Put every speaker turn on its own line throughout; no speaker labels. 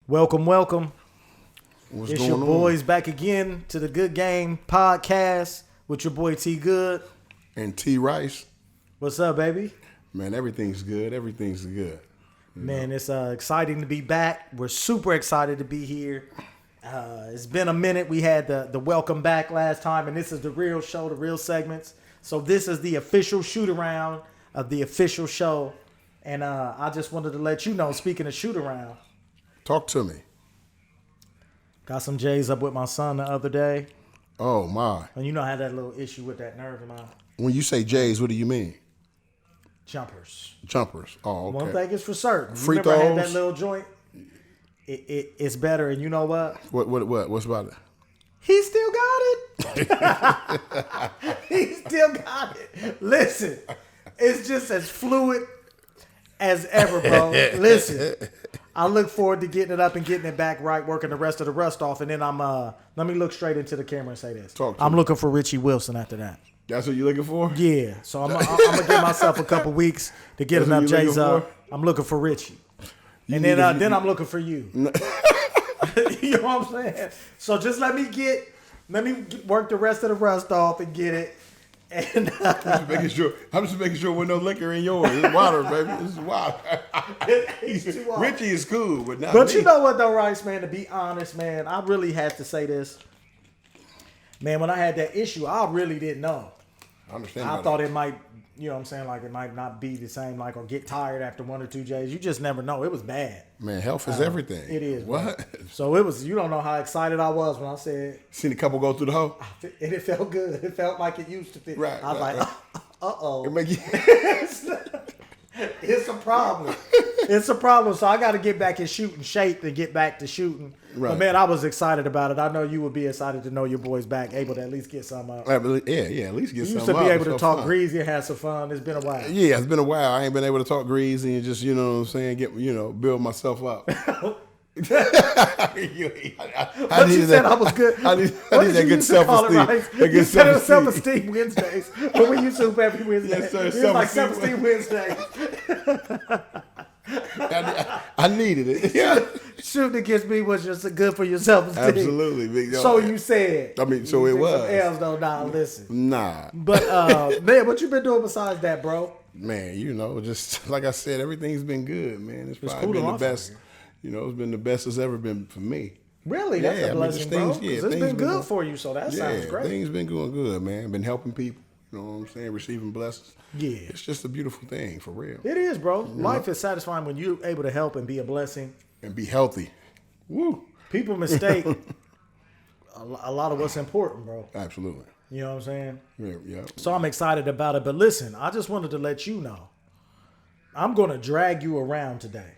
Welcome, welcome.
What's
It's
going
your boys back again to the Good Game Podcast with your boy T Good.
And T Rice.
What's up, baby?
Man, everything's good. Everything's good.
Man, it's exciting to be back. We're super excited to be here. It's been a minute. We had the welcome back last time, and this is the real show, the real segments. So this is the official shoot around of the official show. And I just wanted to let you know, speaking of shoot around.
Talk to me.
Got some J's up with my son the other day.
Oh, my.
And you know I had that little issue with that nerve in my
When you say J's, what do you mean?
jumpers.
Jumpers. Oh, okay.
One thing is for certain.
Free
Remember I had that
throws?
little joint? It's better, and you know what?
What's about it?
He still got it. He still got it. Listen, it's just as fluid as ever, bro. Listen, I look forward to getting it up and getting it back right, working the rest of the rust off, and then I'm let me look straight into the camera and say this. I'm looking for Richie Wilson after that.
That's what you're looking for?
Yeah, so I'm gonna give myself a couple weeks to get enough J's up. I'm looking for Richie, and then I'm looking for you. You know what I'm saying? So just let me work the rest of the rust off and get it. And
I'm just making sure with no liquor in yours. It's water, baby. It's water. Richie is cool, but not me.
You know what though, Rice, man? To be honest, man, I really had to say this. Man, when I had that issue, I really didn't know.
I understand.
I thought it might, you know what I'm saying, like it might not be the same, like, or get tired after 1 or 2 J's. You just never know. It was bad.
Man, health is everything.
It is.
What?
Bro. So it was, you don't know how excited I was when I said.
Seen a couple go through the hole?
And it felt good. It felt like it used to fit.
Right.
I was like, uh-oh. It's a problem. It's a problem. So I got to get back in shooting shape and get back to shooting. Right. But man, I was excited about it. I know you would be excited to know your boy's back, able to at least get some up.
Yeah, at least get some up.
You used to be able to talk greasy and have some fun. It's been a while.
Yeah, it's been a while. I ain't been able to talk greasy and just, you know what I'm saying, build myself up.
I was good.
I need that good self-esteem.
You said it was self-esteem Wednesdays. But we used to hoop every Wednesday.
Yes, sir,
it was like self-esteem Wednesdays.
I needed it. Yeah.
Shooting against me was just good for your self-esteem.
Absolutely. Big dog.
So you said.
I mean, so it was.
Some L's though, nah, listen.
Nah.
But, man, what you been doing besides that, bro?
Man, just like I said, everything's been good, man. It's probably been the best. It's been the best it's ever been for me.
Really? That's a blessing, bro. It's been good for you, so that sounds great.
Things been going good, man. Been helping people. You know what I'm saying? Receiving blessings.
Yeah.
It's just a beautiful thing, for real.
It is, bro. Life is satisfying when you're able to help and be a blessing.
And be healthy. Woo.
People mistake a lot of what's important, bro.
Absolutely.
You know what I'm saying?
Yeah.
So I'm excited about it. But listen, I just wanted to let you know, I'm going to drag you around today.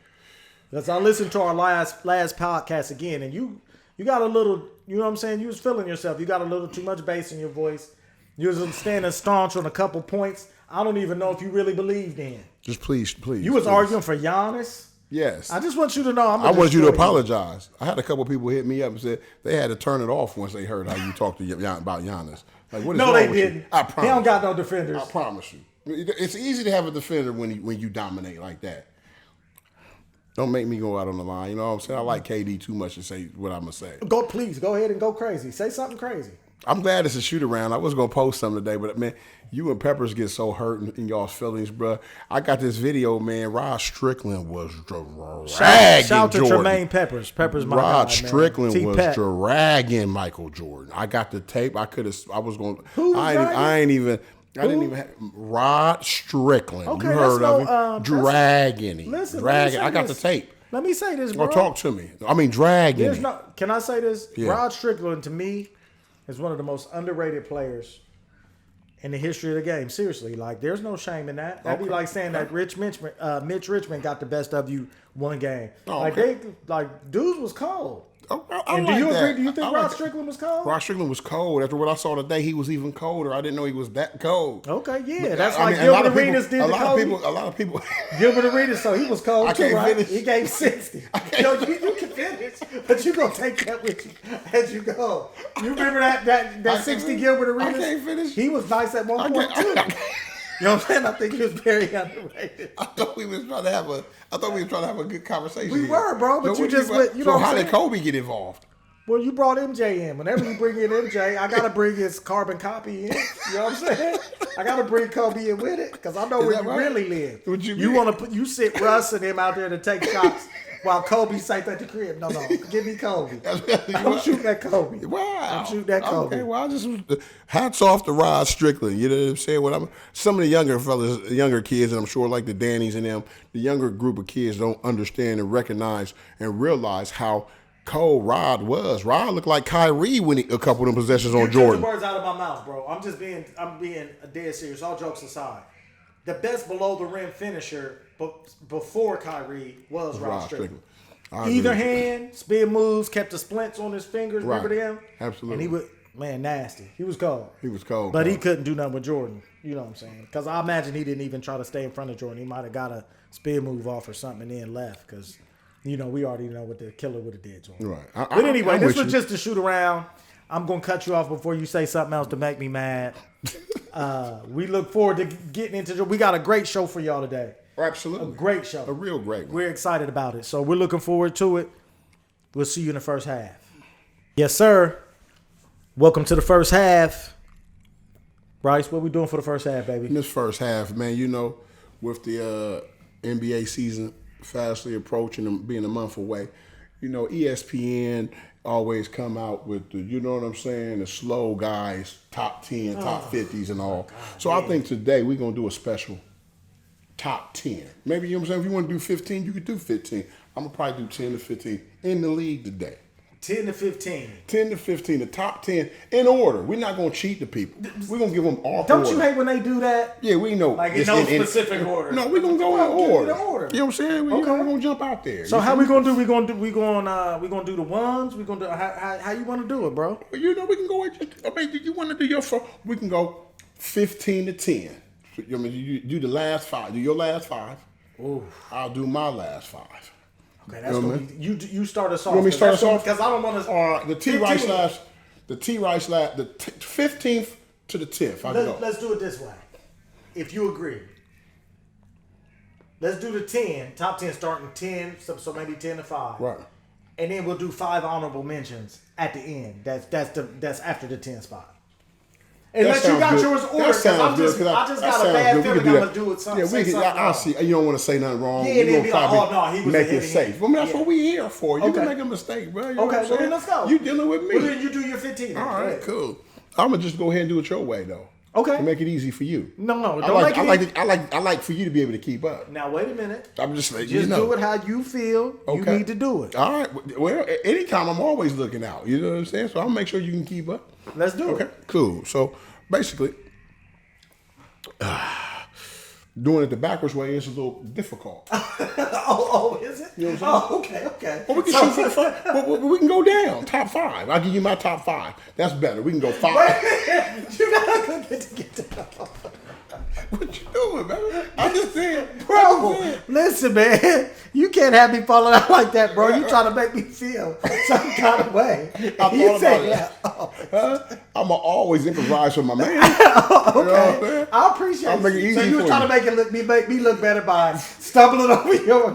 Because I listened to our last podcast again, and you got a little, you know what I'm saying? You was feeling yourself. You got a little too much bass in your voice. You was standing staunch on a couple points. I don't even know if you really believed in.
Just please.
You was arguing for Giannis.
Yes.
I just want you to know.
I wanted you to apologize. I had a couple people hit me up and said they had to turn it off once they heard how you talked to about Giannis. Like, what is wrong with you?
Didn't.
I promise.
He don't got no defenders.
I promise you. It's easy to have a defender when you dominate like that. Don't make me go out on the line. You know what I'm saying? I like KD too much to say what I'm going to say.
Please, go ahead and go crazy. Say something crazy.
I'm glad it's a shoot around. I was going to post something today, but man, you and Peppers get so hurt in y'all's feelings, bro. I got this video, man. Rod Strickland was dragging
Shout to
Jordan.
Tremaine Peppers. Peppers, my
Rod
guy,
Strickland
man.
was dragging Michael Jordan. I got the tape. I was going.
Who's
I didn't even have Rod Strickland.
Okay,
you heard of him? Dragging him.
Listen,
dragging. I got the tape.
Let me say this, bro.
Talk to me. I mean, dragging him.
Can I say this?
Yeah.
Rod Strickland, to me, is one of the most underrated players in the history of the game. Seriously, like, there's no shame in that. That'd be like saying that Mitch Richmond got the best of you one game. Dudes was cold.
Do
you agree? Do you think Rod Strickland was cold?
Rod Strickland was cold. After what I saw today, he was even colder. I didn't know he was that cold.
Okay, yeah. That's Gilbert Arenas did to Kobe.
A lot of people.
Gilbert Arenas, so he was cold too, right?
Finish.
He gave 60. You can finish, but you going to take that with you as you go. You remember that 60 Gilbert Arenas?
I can't finish.
He was nice at one point, too. You know what I'm saying? I think he was very underrated.
I thought we was trying to have a good conversation.
We were, bro, but
So
you just went, you know
so
what
how
I'm
did
saying?
Kobe get involved?
Well, you brought MJ in. Whenever you bring in MJ, I gotta bring his carbon copy in. You know what I'm saying? I gotta bring Kobe in with it because I know where
that
you
right?
really live.
What you
You
mean?
want to put sit Russ and him out there to take shots while Kobe safe at the crib. No, give me Kobe. I'm shooting at Kobe.
Wow.
I'm shooting at Kobe.
Okay, well, I just hats off to Rod Strickland. You know what I'm saying? Some of the younger fellas, younger kids, and I'm sure like the Dannies and them, the younger group of kids don't understand and recognize and realize how cold Rod was. Rod looked like Kyrie when a couple of them possessions on
You
Jordan.
took the words out of my mouth, bro. I'm being dead serious. All jokes aside, the best below the rim finisher before Kyrie was Rod Strickland. Either hand, spin moves, kept the splints on his fingers.
Right.
Remember them?
Absolutely.
And he was nasty. He was cold.
He was cold.
But he couldn't do nothing with Jordan. You know what I'm saying? Because I imagine he didn't even try to stay in front of Jordan. He might have got a spin move off or something and then left because. We already know what the killer would have did to him.
Right.
But anyway, this was just to shoot around. I'm going to cut you off before you say something else to make me mad. We look forward to getting into we got a great show for y'all today.
Absolutely.
A great show.
A real great one.
We're excited about it. So we're looking forward to it. We'll see you in the first half. Yes, sir. Welcome to the first half. Bryce, what we doing for the first half, baby?
In this first half, man, with the NBA season fastly approaching and being a month away, ESPN always come out with the slow guys, top 10, top 50s and all. So I think today we're going to do a special top 10. Maybe, you know what I'm saying, if you want to do 15, you could do 15. I'm going to probably do 10 to 15 in the league today.
10 to 15.
10 to 15, the top 10 in order. We're not going to cheat the people. We're going to give them all
Don't
order.
you hate when they do that?
Yeah, we know.
Like in no specific order.
No, we're going to go in order.
order.
You know what I'm saying? We're going to jump out there.
So how we going to do? We going to do the ones? We going to do how you want to do it, bro?
We can go do you want to do your first? We can go 15 to 10. You do the last 5. Do your last 5.
Ooh.
I'll do my last 5.
Okay, that's gonna be, you start us off.
You want me to start us off?
Because I don't want to.
The T-Rice last, the 15th to the 10th.
Let's do it this way. If you agree. Let's do the 10, top 10 starting 10, so maybe 10 to 5.
Right.
And then we'll do 5 honorable mentions at the end. That's after the 10 spot. Unless you got yours ordered, because I just got a bad feeling I'm gonna do it something.
Yeah, I see. You don't want to say nothing wrong.
Yeah, then be like, oh no, he was
make it safe. Well, that's what we here for. You
Okay.
can make a mistake, bro. You know
Okay, well then let's go.
You dealing with me?
Well then you do your 15.
All right, cool. I'm gonna just go ahead and do it your way though.
Okay.
To make it easy for you.
No,
I like for you to be able to keep up.
Now wait a minute.
I'm just like,
do it how you feel.
Okay.
You need to do it.
All right. Well, anytime I'm always looking out. You know what I'm saying? So I'll make sure you can keep up.
Let's do it.
Okay. Cool. So basically, doing it the backwards way is a little difficult.
Is it?
You know what I'm
saying? Okay.
Well, we can shoot for the first. Well, we can go down. Top 5. I'll give you my top 5. That's better. We can go 5.
You're not gonna get to get down.
What you doing, man? I'm just saying.
Bro, listen, man. You can't have me falling out like that, bro. You trying to make me feel some kind of way.
I thought about it. I'm going to always improvise with my man. Okay. You know what I'm saying?
I appreciate
I'll make it
it.
easy
So you
for
were trying to make me look better by stumbling over your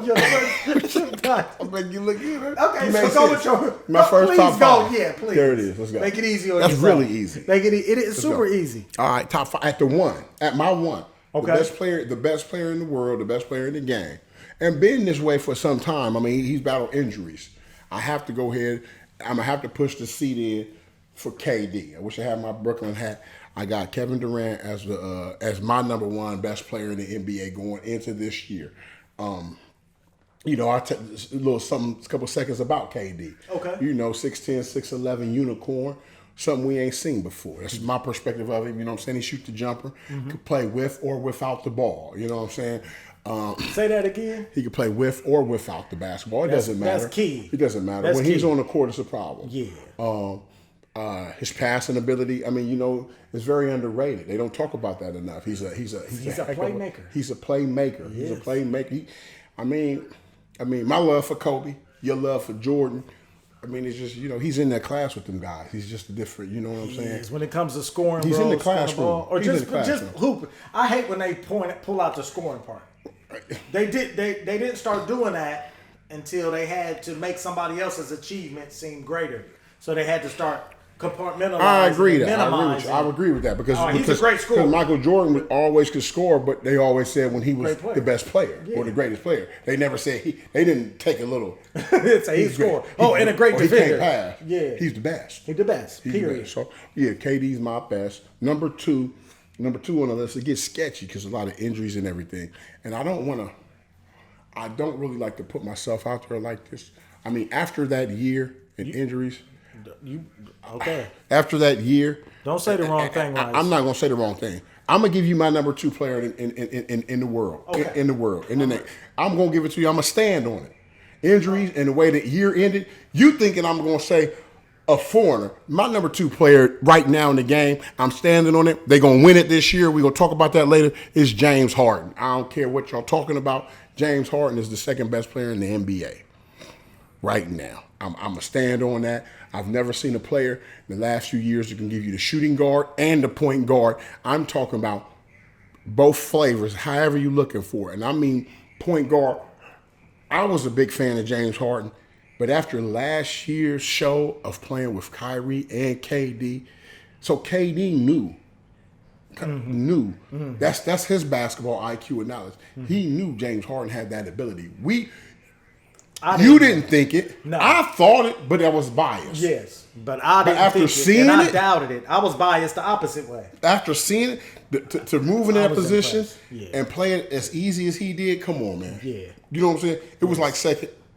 I'll make you look good.
Okay, so go with your
my first
please
top
go.
5.
Yeah, please.
There it is. Let's go.
Make it easy on
That's
yourself.
really easy.
Make it is super easy.
All right, top 5 at the 1. At my 1.
Okay.
The best player in the world, the best player in the game. And been this way for some time. I mean, he's battled injuries. I have to go ahead. I'm going to have to push the seat in for KD. I wish I had my Brooklyn hat. I got Kevin Durant as my number 1 best player in the NBA going into this year. I took a couple seconds about KD.
Okay.
6'10", 6'11", unicorn. Something we ain't seen before. That's my perspective of it. You know what I'm saying? He shoot the jumper. Could play with or without the ball. You know what I'm saying?
Say that again.
He could play with or without the basketball. It doesn't matter.
That's key.
It doesn't matter.
That's
When
key.
he's on the court, it's a problem.
Yeah.
His passing ability, I mean, is very underrated. They don't talk about that enough. He's a
playmaker.
He's a playmaker.
He
He's a playmaker. I mean, my love for Kobe, your love for Jordan, I mean, it's just, he's in that class with them guys. He's just a different, you know what I'm saying?
Yes, when it comes to scoring,
He's
bro,
in the classroom.
or
He's in
just
the classroom.
hooping. I hate when they pull out the scoring part. They didn't start doing that until they had to make somebody else's achievement seem greater. So they had to start compartmentalizing.
I agree
and
that.
minimizing.
I agree with that because
He's a great scorer.
Because Michael Jordan always could score, but they always said when he was the best player or the greatest player. They never said they didn't take a little.
Say he scored. And a great defender.
He can't pass.
Yeah,
he's the best.
He's the best.
He's
period.
The best. So yeah, KD's my best. Number two on the list. It gets sketchy because a lot of injuries and everything, and I don't really like to put myself out there like this. I mean, after that year and injuries.
Okay.
After that year,
don't say the wrong thing, Rice.
I'm not gonna say the wrong thing. I'm gonna give you my number 2 player in the world.
Okay.
In the world. I'm gonna give it to you. I'm gonna stand on it. Injuries and the way the year ended. You thinking I'm gonna say a foreigner? My number 2 player right now in the game. I'm standing on it. They're gonna win it this year. We're gonna talk about that later. Is James Harden. I don't care what y'all talking about. James Harden is the second best player in the NBA right now. I'm gonna stand on that. I've never seen a player in the last few years that can give you the shooting guard and the point guard. I'm talking about both flavors, however you're looking for it. And I mean point guard. I was a big fan of James Harden, but after last year's show of playing with Kyrie and KD, so KD knew. That's his basketball IQ and knowledge. He knew James Harden had that ability. You didn't think it.
No.
I thought it, but I was biased.
Yes, but I didn't think it, and I doubted it. I was biased the opposite way.
After seeing it, to move in that position and play it as easy as he did, come on, man.
Yeah.
You know what I'm saying? It was like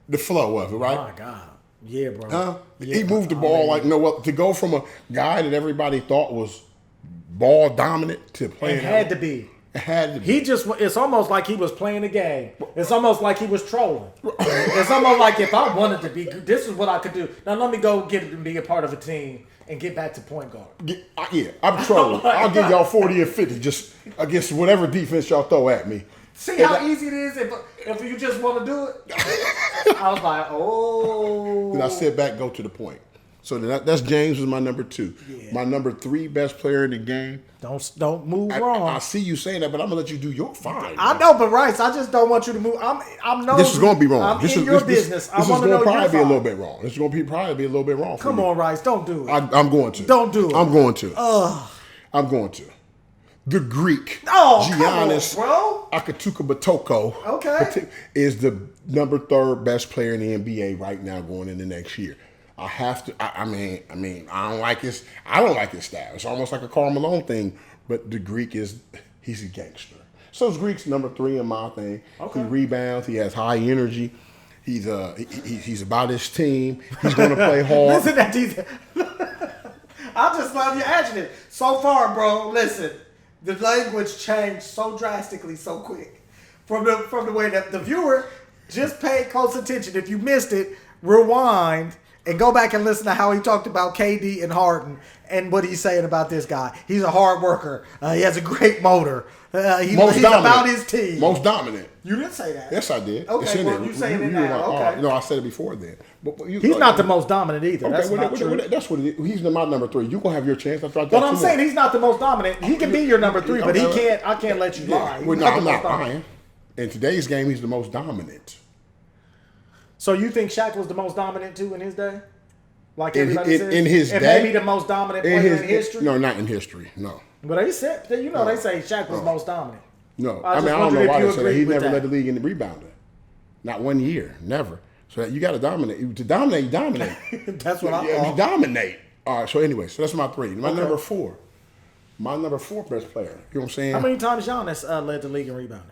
the flow of it, right?
Oh, my God. Yeah, bro.
He moved the ball like to go from a guy that everybody thought was ball dominant to playing.
It had to be. It's almost like he was playing a game. It's almost like he was trolling. It's almost like if I wanted to be, this is what I could do. Now let me go get and be a part of a team and get back to point guard.
Yeah, I'm trolling. I'll give y'all 40 and 50 just against whatever defense y'all throw at me.
See how easy it is if you just want to do it? I was like, oh.
Then I sit back, go to the point. So that's James was my number 2. Yeah. My number 3 best player in the game.
Don't move wrong.
I see you saying that, but I'm gonna let you do your fine.
I know, but Rice, I just don't want you to move. I'm no.
This is gonna be wrong.
I'm in your business. I want to know
probably
your
be a little bit wrong. This is gonna probably be a little bit wrong.
Come on, Rice, don't do it.
I'm going to.
Don't do it.
I'm going to. I'm going to. The Greek.
Giannis, come on, bro.
Akatuka Batoko.
Okay.
Is the number 3rd best player in the NBA right now going into next year. I have to. I mean, I don't like his. I don't like his style. It's almost like a Karl Malone thing. But the Greek he's a gangster. So Greek's number 3 in my thing. Okay. He rebounds. He has high energy. He's about his team. He's going to play hard.
Listen, I just love your adjective. So far, bro. Listen, the language changed so drastically, so quick from the way that the viewer just paid close attention. If you missed it, rewind. And go back and listen to how he talked about KD and Harden and what he's saying about this guy. He's a hard worker. He has a great motor. He's about his team.
Most dominant.
You didn't say that.
Yes, I did.
Okay, well, you saying it now. Okay.
No, I said it before then. But
he's not the most dominant either.
Okay,
that's not true.
That's what it is. He's my number 3. You're going to have your chance.
But I'm saying he's not the most dominant. He can be your number 3, but I can't let you lie.
Well, no, I'm not lying. In today's game, he's the most dominant.
So you think Shaq was the most dominant too in his day? Like everybody says?
In his day?
Maybe the most dominant player in history?
No, not in history, no.
But they said, they say Shaq was most dominant.
No. I don't know why they say that. He never led the league in the rebounding. Not 1 year, never. So you got to dominate. To dominate, you dominate.
That's what I thought.
You dominate. All right, so anyway, so that's my 3. My number 4. My number 4 best player. You know what I'm saying?
How many times Giannis led the league in rebounding?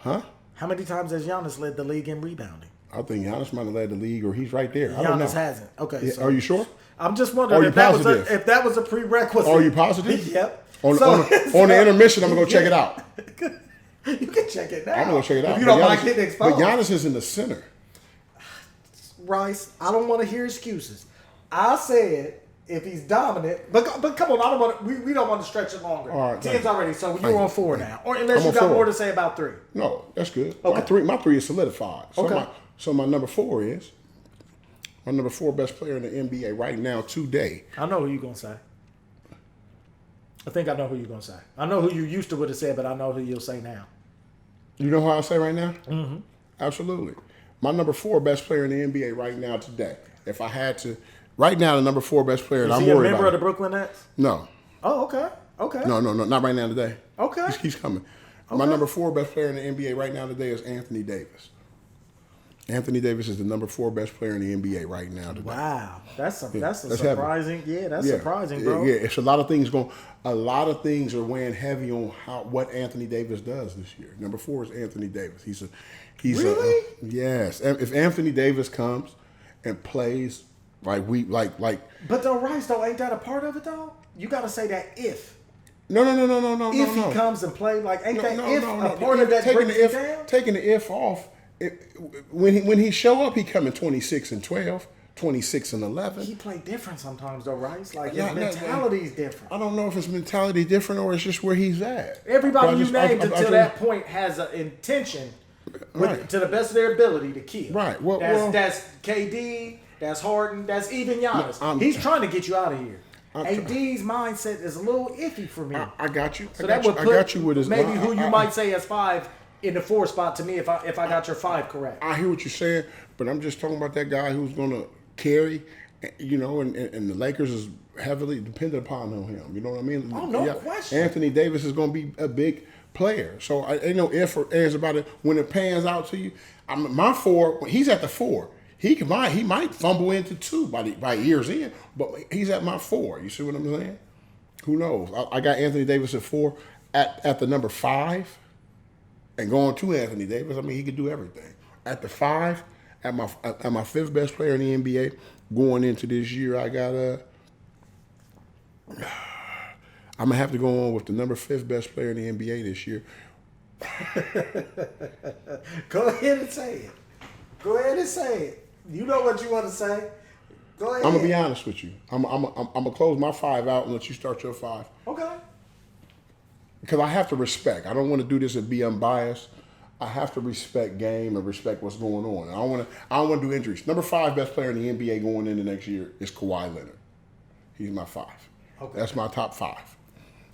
Huh?
How many times has Giannis led the league in rebounding?
I think Giannis might have led the league, or he's right there.
Giannis hasn't. Okay.
Yeah,
so
are you sure?
I'm just wondering if that was a prerequisite.
Are you positive?
Yep.
On the intermission, I'm going to go check it out.
You can check it now.
I'm going to go check it out.
If you don't mind getting exposed.
But Giannis is in the center.
Rice, I don't want to hear excuses. I said if he's dominant, but come on, I don't want we don't want to stretch it longer.
All right,
10's already, so you're on 4 now. Or unless you got more to say about 3.
No, that's good.
Okay.
My 3 is solidified. So
okay.
My number 4 is My number 4 best player in the NBA right now today.
I know who you're going to say. I think I know who you're going to say. I know who you used to would have said, but I know who you'll say now.
You know who I'll say right now?
Mm-hmm.
Absolutely. My number 4 best player in the NBA right now today. If I had to, right now the number 4 best player.
Is
I'm
he a
worried
member
about
of the Brooklyn Nets?
No.
Oh, okay. Okay.
No, not right now today.
Okay.
He's coming.
Okay.
My number 4 best player in the NBA right now today is Anthony Davis. Anthony Davis is the number 4 best player in the NBA right now today.
Wow, that's
that's
surprising.
heavy.
Yeah, that's surprising, bro.
Yeah, it's a lot of things going. A lot of things are weighing heavy on what Anthony Davis does this year. Number 4 is Anthony Davis. He's
really?
Yes. If Anthony Davis comes and plays like.
But though, Rice, though, ain't that a part of it though? You got to say that if.
No.
If he comes and play, like, ain't that if a part of that breaks it down?
Taking the if off. When he show up, he coming 26-12, 26-11.
He play different sometimes though, Rice. Like his mentality's different.
I don't know if his mentality different or it's just where he's at.
Everybody you named until that point has an intention, to the best of their ability, to kill.
Right.
That's KD. That's Harden. That's even Giannis. He's trying to get you out of here. AD's mindset is a little iffy for me.
I got you.
So I got you with his maybe who you might say as 5 in the 4 spot to me if I got your 5 correct.
I hear what you're saying, but I'm just talking about that guy who's going to carry, and the Lakers is heavily dependent upon him. You know what I mean?
Oh, no question.
Anthony Davis is going to be a big player. So I ain't no if or ands about it. When it pans out to you, my 4, when he's at the 4. He might fumble into 2 by years in, but he's at my 4. You see what I'm saying? Who knows? I got Anthony Davis at 4 at the number 5. And going to Anthony Davis, I mean, he could do everything. At the 5, at my 5th best player in the NBA, going into this year, I got I'm gonna have to go on with the number 5th best player in the NBA this year.
Go ahead and say it. Go ahead and say it. You know what you want to say. Go ahead.
I'm gonna be honest with you. I'm gonna close my 5 out and let you start your 5.
Okay.
Because I have to respect. I don't want to do this and be unbiased. I have to respect game and respect what's going on. I don't want to do injuries. Number 5 best player in the NBA going into next year is Kawhi Leonard. He's my 5. Okay. That's my top 5.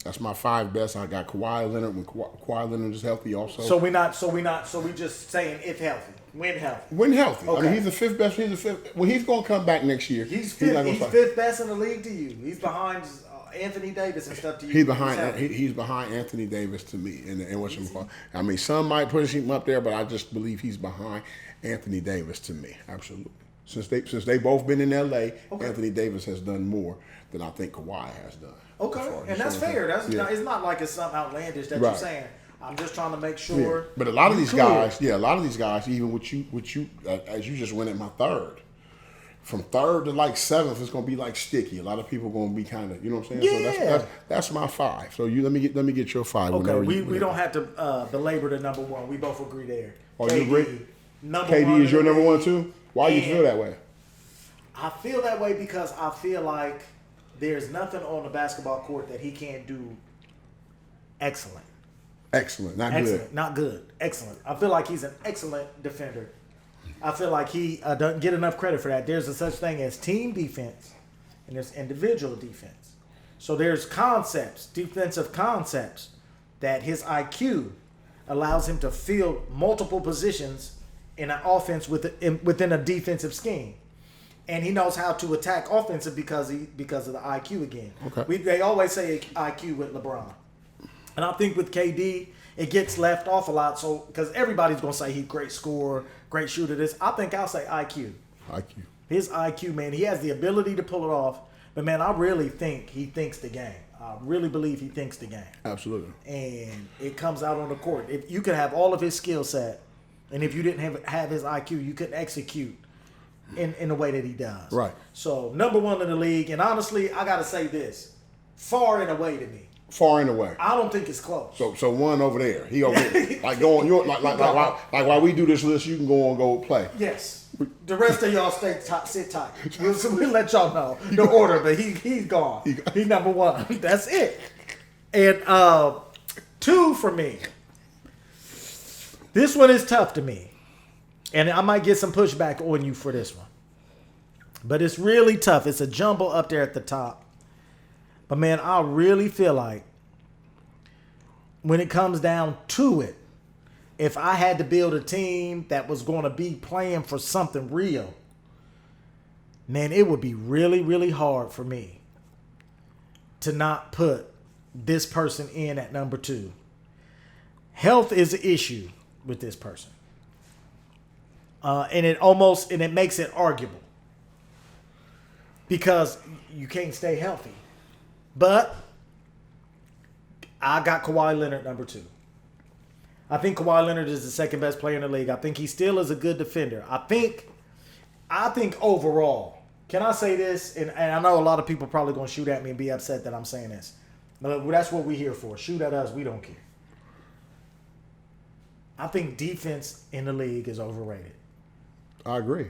That's my 5 best. I got Kawhi Leonard when Kawhi Leonard is healthy also.
So we just saying if healthy. When healthy.
When healthy.
Okay.
I mean, he's the 5th best. He's the 5th. Well, he's going to come back next year.
He's 5th best in the league to you. He's behind Anthony Davis and stuff to you.
He's behind Anthony Davis to me. And what's I mean, some might push him up there, but I just believe he's behind Anthony Davis to me. Absolutely. Since they both been in LA, Anthony Davis has done more than I think Kawhi has done.
Okay, and that's fair. It's not like it's something outlandish that you're saying. I'm just trying to make sure.
Yeah. But a lot of these guys, even with you, as you just went at my 3rd. From 3rd to like 7th, it's gonna be like sticky. A lot of people gonna be kind of, you know what I'm saying?
Yeah.
So that's my 5. So let me get your 5.
Okay, we don't have to belabor the number 1. We both agree there.
Oh, you agree?
KD
is your number 1 too? Why you feel that way?
I feel that way because I feel like there's nothing on the basketball court that he can't do excellent.
Excellent, not
excellent,
good.
Not good. Excellent. I feel like he's an excellent defender. I feel like he doesn't get enough credit for that. There's a such thing as team defense and there's individual defense. So there's defensive concepts, that his IQ allows him to field multiple positions in an offense within a defensive scheme. And he knows how to attack offensive because of the IQ again.
Okay.
They always say IQ with LeBron. And I think with KD, it gets left off a lot. So because everybody's gonna say he's a great scorer, great shooter. I think I'll say IQ. His IQ, man, he has the ability to pull it off. But man, I really think he thinks the game. I really believe he thinks the game.
Absolutely.
And it comes out on the court. If you could have all of his skill set, and if you didn't have his IQ, you couldn't execute in the way that he does.
Right.
So number 1 in the league, and honestly, I gotta say this, far and away to me.
Far and away.
I don't think it's close.
So 1 over there. He over there. Like going like while we do this list, you can go play.
Yes. The rest of y'all sit tight. We'll let y'all know the order, but he's gone. He's number 1. That's it. And 2 for me. This one is tough to me. And I might get some pushback on you for this one. But it's really tough. It's a jumble up there at the top. But, man, I really feel like when it comes down to it, if I had to build a team that was going to be playing for something real, man, it would be really, really hard for me to not put this person in at number 2. Health is an issue with this person. And it makes it arguable. Because you can't stay healthy. But I got Kawhi Leonard number 2. I think Kawhi Leonard is the second best player in the league. I think he still is a good defender. I think overall, can I say this? And I know a lot of people probably going to shoot at me and be upset that I'm saying this. But that's what we're here for. Shoot at us. We don't care. I think defense in the league is overrated.
I agree.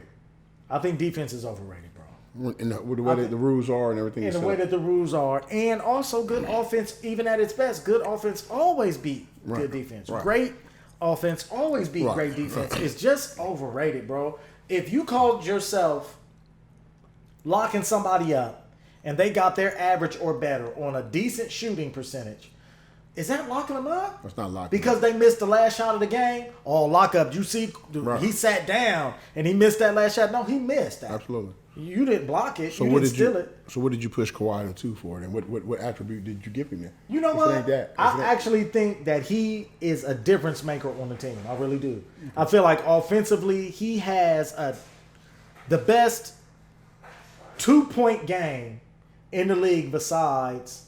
I think defense is overrated, bro.
In the way that the rules are and everything.
In the way that the rules are. And also good offense, even at its best. Good offense always beat good defense.
Right.
Great offense always beat great defense. It's just overrated, bro. If you called yourself locking somebody up and they got their average or better on a decent shooting percentage, is that locking them up?
That's not locking
because they missed the last shot of the game? Oh, lock up. You see, he sat down and he missed that last shot. No, he missed that.
Absolutely.
You didn't block it.
So
you didn't steal it.
So what did you push Kawhi to 2 for? And what attribute did you give him there?
You know what? I actually think that he is a difference maker on the team. I really do. I feel like offensively, he has the best 2-point game in the league besides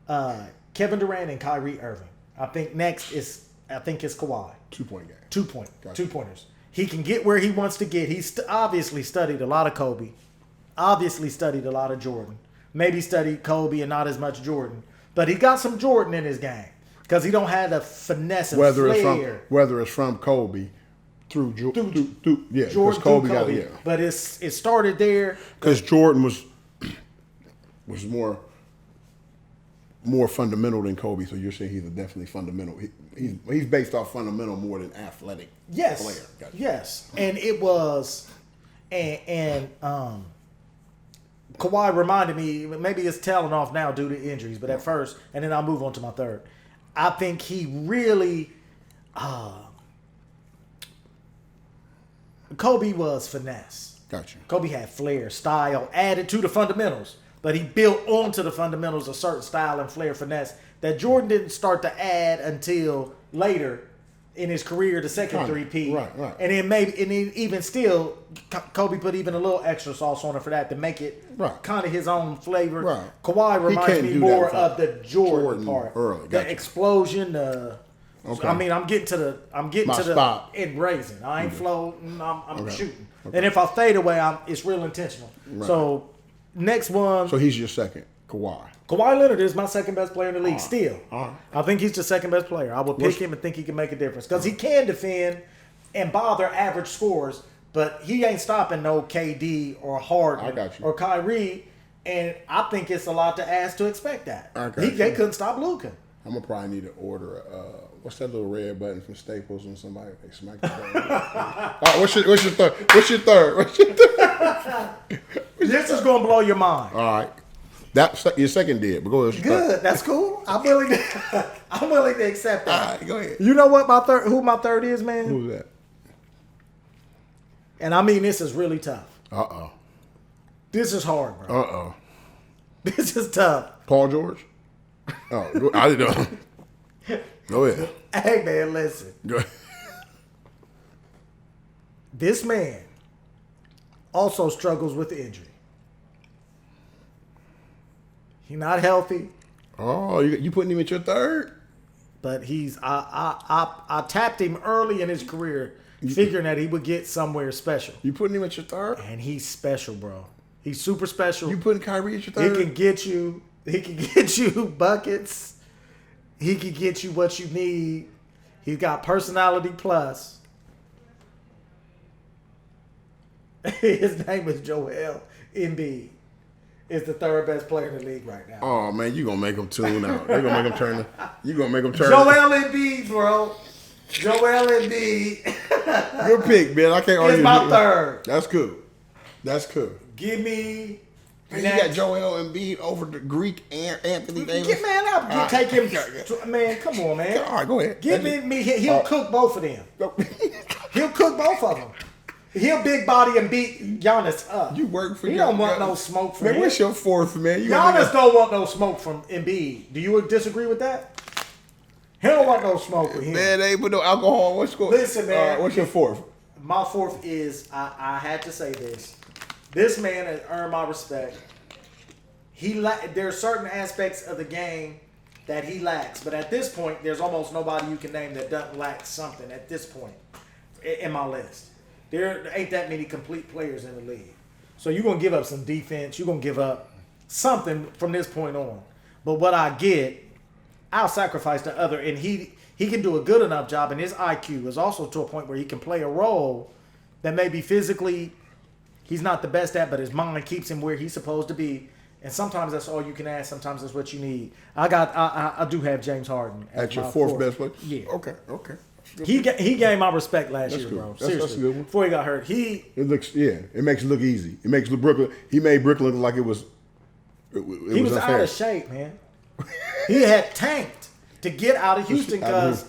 Kevin Durant and Kyrie Irving. I think next is Kawhi.
2-point game.
2-point.
Gotcha.
2-pointers. He can get where he wants to get. He's obviously studied a lot of Kobe. Obviously studied a lot of Jordan. Maybe studied Kobe and not as much Jordan. But he got some Jordan in his game. Because he don't have the finesse and flair.
Whether it's from Kobe through Jordan.
Jordan
Kobe
through Kobe. But it started there.
Because Jordan was more fundamental than Kobe, so you're saying he's definitely fundamental. He's based off fundamental more than athletic player. Gotcha.
Yes, and it was, and Kawhi reminded me. Maybe it's tailing off now due to injuries, but at first, and then I'll move on to my third. I think he really, Kobe was finesse.
Gotcha.
Kobe had flair, style, added to the fundamentals. But he built onto the fundamentals a certain style and flair, finesse that Jordan didn't start to add until later in his career, the second three-peat.
Right.
And then even still, Kobe put even a little extra sauce on it for that to make it kind of his own flavor.
Right.
Kawhi reminds me more of the Jordan part,
early.
The explosion. I mean, I'm getting to the
spot.
end raising. I ain't floating. I'm shooting. Okay. And if I fade away, it's real intentional. Right. So. Next one.
So he's your second, Kawhi.
Kawhi Leonard is my second best player in the league still. I think he's the second best player. I would pick him and think he can make a difference. Because he can defend and bother average scores, but he ain't stopping no KD or Harden or Kyrie. And I think it's a lot to ask to expect that. They couldn't stop Luka.
I'm going to probably need to order what's that little red button from Staples when somebody they smack the button? All right, what's your third?
This is going to blow your mind.
All right. That's your second did, but go ahead.
Good. That's cool. I'm willing to accept that.
All right, go ahead.
You know what who my third is, man?
Who's that?
And I mean, this is really tough.
Uh-oh.
This is hard, bro.
Uh-oh.
This is tough.
Paul George? Oh, I didn't know. Go ahead.
Hey, man, listen.
Go ahead.
This man also struggles with injury. He's not healthy.
Oh, you putting him at your third?
But I tapped him early in his career, figuring that he would get somewhere special.
You putting him at your third?
And he's special, bro. He's super special.
You putting Kyrie at your third?
He can get you buckets. He can get you what you need. He's got personality plus. His name is Joel Embiid. Is the third best player in the league right now.
Oh man, you gonna make him tune out. They're gonna make him turn. You gonna make him turn.
Joel Embiid, bro. Joel Embiid.
Good pick, man. I can't argue.
It's my third.
That's cool. That's cool.
Give me.
Man, you got Joel Embiid over the Greek and Anthony Davis.
Get man up. You take him. Man, come on, man.
All right, go ahead.
Give me. He'll cook both of them. He'll cook both of them. He'll big body and beat Giannis up.
You work for.
He don't want no smoke from him.
Man, what's your fourth, man?
Giannis don't want no smoke from Embiid. Do you disagree with that? He don't want no smoke with him.
Man, they ain't put no alcohol. What's going?
Listen, man.
What's your fourth?
My fourth is I had to say this. This man has earned my respect. There are certain aspects of the game that he lacks, but at this point, there's almost nobody you can name that doesn't lack something at this point in my list. There ain't that many complete players in the league. So you're going to give up some defense. You're going to give up something from this point on. But what I get, I'll sacrifice the other. And he can do a good enough job, and his IQ is also to a point where he can play a role that maybe physically he's not the best at, but his mind keeps him where he's supposed to be. And sometimes that's all you can ask. Sometimes that's what you need. I do have James Harden
at your fourth best player.
Yeah.
Okay.
He gained my respect last year, bro. Seriously.
That's a good one.
Before he got hurt,
it makes it look easy. It makes Brooklyn. He made Brooklyn look like it was.
He was out of shape, man. He had tanked to get out of Houston because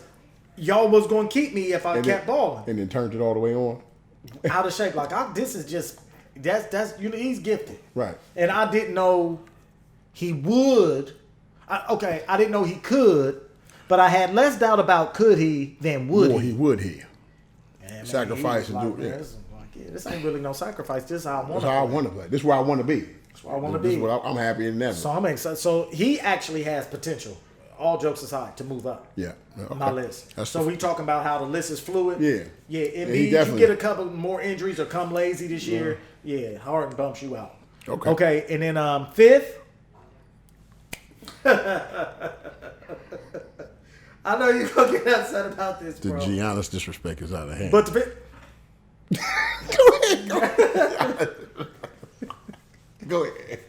y'all was going to keep me if I kept balling,
and then turned it all the way on.
Out of shape, this is just that's he's gifted,
right?
And I didn't know he would. I didn't know he could. But I had less doubt about could he than would he.
Would he?
Man,
sacrifice and do
it. This ain't really no sacrifice. This is how I want to play.
That's how I want to play. This is where I want to be.
That's where I want to be.
I'm happy in that.
So I'm excited. So he actually has potential, all jokes aside, to move up.
Yeah.
Okay. My list. So we talking about how the list is fluid.
Yeah.
Yeah. Embiid, you get a couple more injuries or come lazy this year. Yeah. Harden bumps you out. Okay. And then fifth. I know you're going to get upset about this, bro.
The Giannis disrespect is out of hand.
But
Go ahead,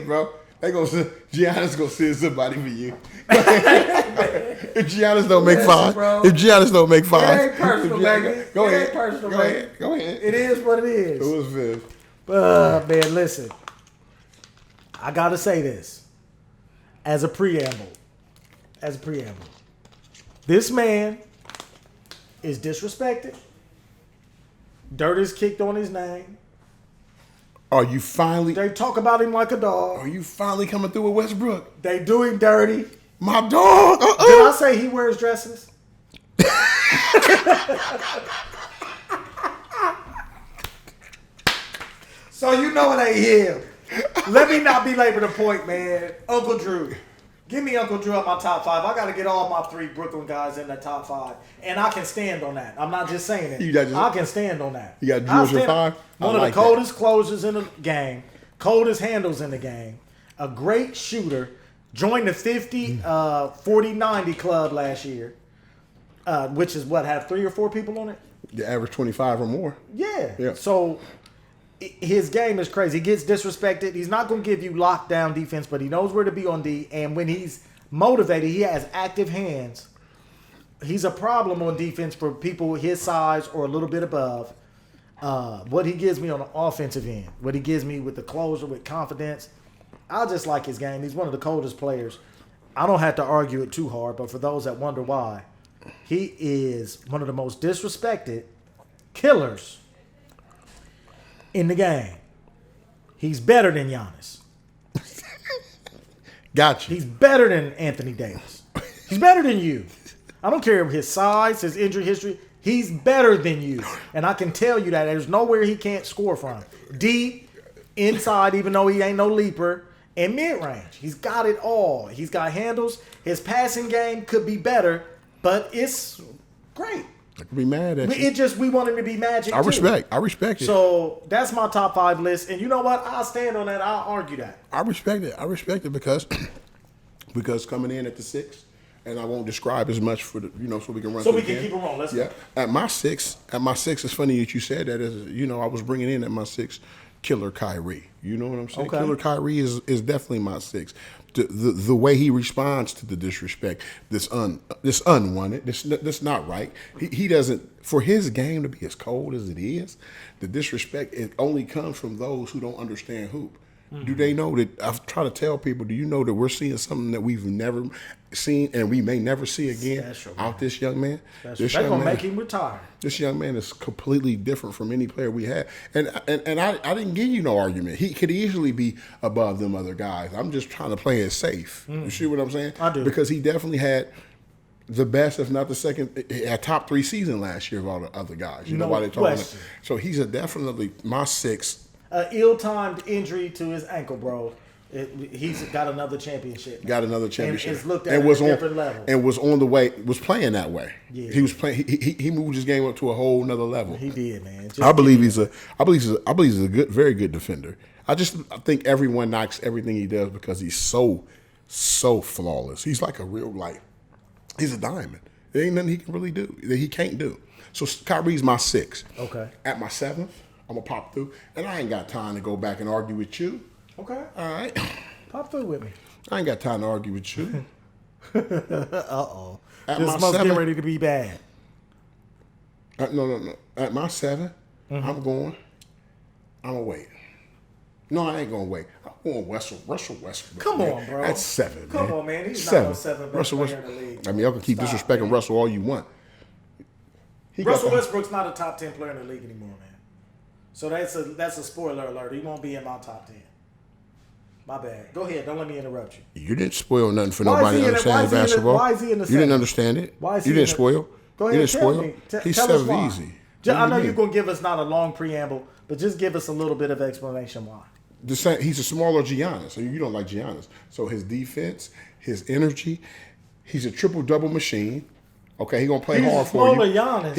bro. Giannis going to send somebody for you. If Giannis don't make five. It
ain't personal, baby.
Go ahead.
It is what it is.
Who was fifth?
Man, listen. I got to say this as a preamble. This man is disrespected. Dirt is kicked on his name.
Are you finally?
They talk about him like a dog.
Are you finally coming through with Westbrook?
They do him dirty.
My dog.
Did I say he wears dresses? So you know it ain't him. Let me not belabor the point, man. Uncle Drew. Give me Uncle Drew at my top five. I got to get all my three Brooklyn guys in the top five. And I can stand on that. I'm not just saying it. I can stand on that.
You got Drew as your five?
One of the coldest closers in the game. Coldest handles in the game. A great shooter. Joined the 40-90 club last year. Which is what, have 3 or 4 people on it?
You average 25 or more.
Yeah. So his game is crazy. He gets disrespected. He's not going to give you lockdown defense, but he knows where to be on D. And when he's motivated, he has active hands. He's a problem on defense for people his size or a little bit above. What he gives me on the offensive end, what he gives me with the closer, with confidence, I just like his game. He's one of the coldest players. I don't have to argue it too hard, but for those that wonder why, he is one of the most disrespected killers in the game. He's better than Giannis.
Gotcha.
He's better than Anthony Davis. He's better than you. I don't care his size, his injury history. He's better than you. And I can tell you that there's nowhere he can't score from. Deep, inside, even though he ain't no leaper, and mid-range. He's got it all. He's got handles. His passing game could be better, but it's great.
I could be mad at you.
We want him to be magic.
I respect it.
So that's my top 5 list. And you know what? I'll stand on that. I'll argue that.
I respect it because coming in at the 6th, and I won't describe as much for the so we can run.
So we can keep it rolling. Let's go.
At my 6, it's funny that you said that. I was bringing in at my 6 Killer Kyrie. You know what I'm saying?
Okay.
Killer Kyrie is definitely my 6. The way he responds to the disrespect, this unwanted, this not right. He doesn't, for his game to be as cold as it is, the disrespect, it only comes from those who don't understand hoop. Do they know that? I've tried to tell people, do you know that we're seeing something that we've never seen and we may never see again out this young man?
They're going to make him retire.
This young man is completely different from any player we had. And I didn't give you no argument. He could easily be above them other guys. I'm just trying to play it safe. You see what I'm saying?
I do.
Because he definitely had the best, if not the second, a top 3 season last year of all the other guys. You know why they talking about? So he's definitely my 6.
Ill-timed injury to his ankle, bro. He's got another championship.
Got another championship.
And it's looked at a different level.
And was on the way, was playing that way.
Yeah.
He was playing. He moved his game up to a whole nother level.
He did, man.
I believe he's a good, very good defender. I think everyone knocks everything he does because he's so flawless. He's like a real he's a diamond. There ain't nothing he can really do that he can't do. So Kyrie's my 6.
Okay.
At my 7th, I'm gonna pop through, and I ain't got time to go back and argue with you.
Okay.
All right.
Pop through with me.
I ain't got time to argue with you.
Uh-oh.
At
This
my
must
7,
get ready to be bad.
No. At my 7, I'm going to wait. No, I ain't going to wait. I'm going Russell Westbrook.
Come
man.
on, bro.
That's 7,
Come
man.
on, man. He's
7.
not no 7 best player in the league.
I mean, y'all can keep disrespecting
man.
Russell all you want.
Russell Westbrook's not a top 10 player in the league anymore, man. So that's a spoiler alert. He won't be in my top 10. My bad. Go ahead. Don't let me interrupt you.
You didn't spoil nothing for nobody understanding basketball.
Why is he in the 7?
You didn't understand it.
Why is he
you didn't spoil.
Go ahead.
You didn't
Tell
spoil.
me.
He's
tell us
7
why.
easy.
I know you're going to give us not a long preamble, but just give us a little bit of explanation why.
He's a smaller Giannis, so you don't like Giannis. So his defense, his energy, he's a triple-double machine. Okay, he gonna play hard for you.
Giannis.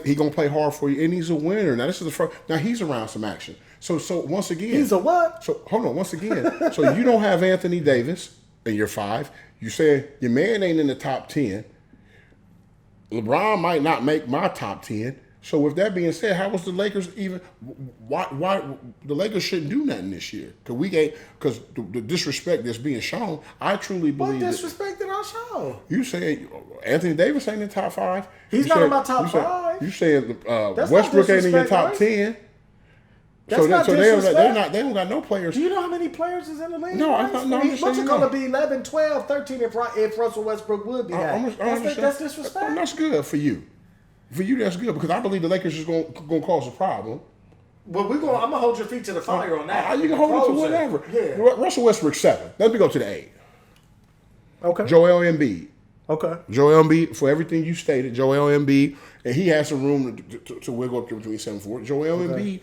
He gonna play hard for you, and he's a winner. Now this is the first. Now he's around some action. So once again,
he's a what?
So hold on. Once again, so you don't have Anthony Davis in your 5. You say your man ain't in the top 10. LeBron might not make my top 10. So with that being said, how was the Lakers even? Why the Lakers shouldn't do nothing this year? Because the disrespect that's being shown. I truly believe.
What disrespect did I show?
You say Anthony Davis ain't in the top 5.
He's not in my top 5.
You saying Westbrook ain't in your top 10.
That's not disrespect.
They don't got no players.
Do you know how many players is in the league?
No, I'm just
What's
saying.
it going to be 11, 12, 13 if Russell Westbrook would be that? That's disrespect.
That's good for you. For you, that's good because I believe the Lakers is going to cause a problem.
Well, I'm going to hold your feet to the fire on that.
You can hold it to whatever.
Yeah.
Russell Westbrook 7. Let me go to the 8.
Okay.
Joel Embiid.
Okay.
Joel Embiid, for everything you stated, Joel Embiid, and he has some room to wiggle up between 7 and 4. Joel Embiid.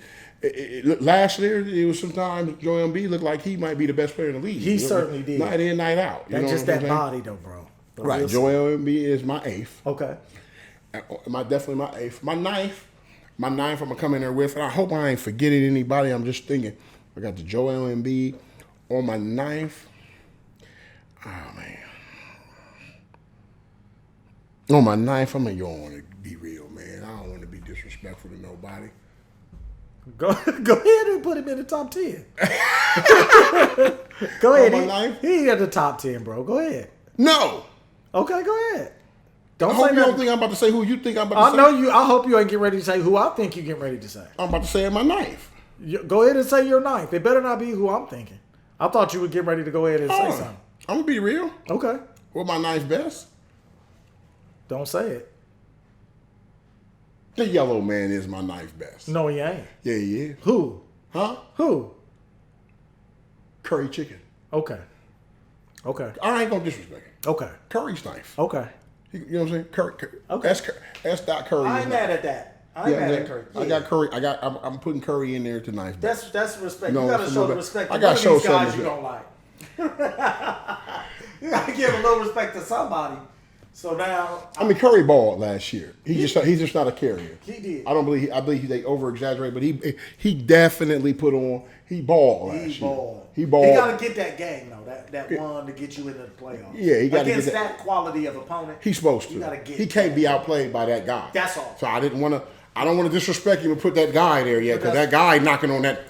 Last year, it was sometimes Joel Embiid looked like he might be the best player in the league.
He certainly did.
Night in, night out.
That's just that body, though, bro. But
right. Joel Embiid is my 8th.
Okay.
Definitely my 8th. My 9th, I'm going to come in there with, and I hope I ain't forgetting anybody. I'm just thinking, I got the Joel Embiid on my 9th. Oh, man. On my 9th, you don't want to be real, man. I don't want to be disrespectful to nobody.
Go ahead and put him in the top 10. Go ahead. He at the top 10, bro. Go ahead.
No.
Okay, go ahead.
I hope you don't think I'm about to say who you think I'm about to say.
I know you. I hope you ain't getting ready to say who I think you're getting ready to say.
I'm about to say my 9th.
Go ahead and say your 9th. It better not be who I'm thinking. I thought you would get ready to go ahead and say something.
I'm going to be real.
Okay.
What my 9th best?
Don't say it.
The yellow man is my 9th best.
No, he ain't.
Yeah, he is.
Who?
Huh?
Who?
Curry chicken.
Okay.
I ain't going to disrespect him.
Okay.
Curry's 9th.
Okay.
You know what I'm saying? Curry.
Okay.
That's Doc Curry.
I ain't mad at that. I ain't mad at Curry. Yeah.
I got Curry. I'm putting Curry in there to 9th best.
That's respect. You got to show the respect to
I got to show
these guys
something.
You don't like. You got to give a little respect to somebody. So now,
Curry balled last year. He's just not a carrier.
He did.
I believe they over exaggerate, but he definitely put on. He balled last year. He balled.
He got to get that game though. That one to get you into the playoffs.
Yeah, he got to get
against that quality of opponent.
He's supposed to.
You gotta get
he can't be outplayed by that guy.
That's all.
So I don't want to disrespect him and put that guy there yet because that guy knocking on that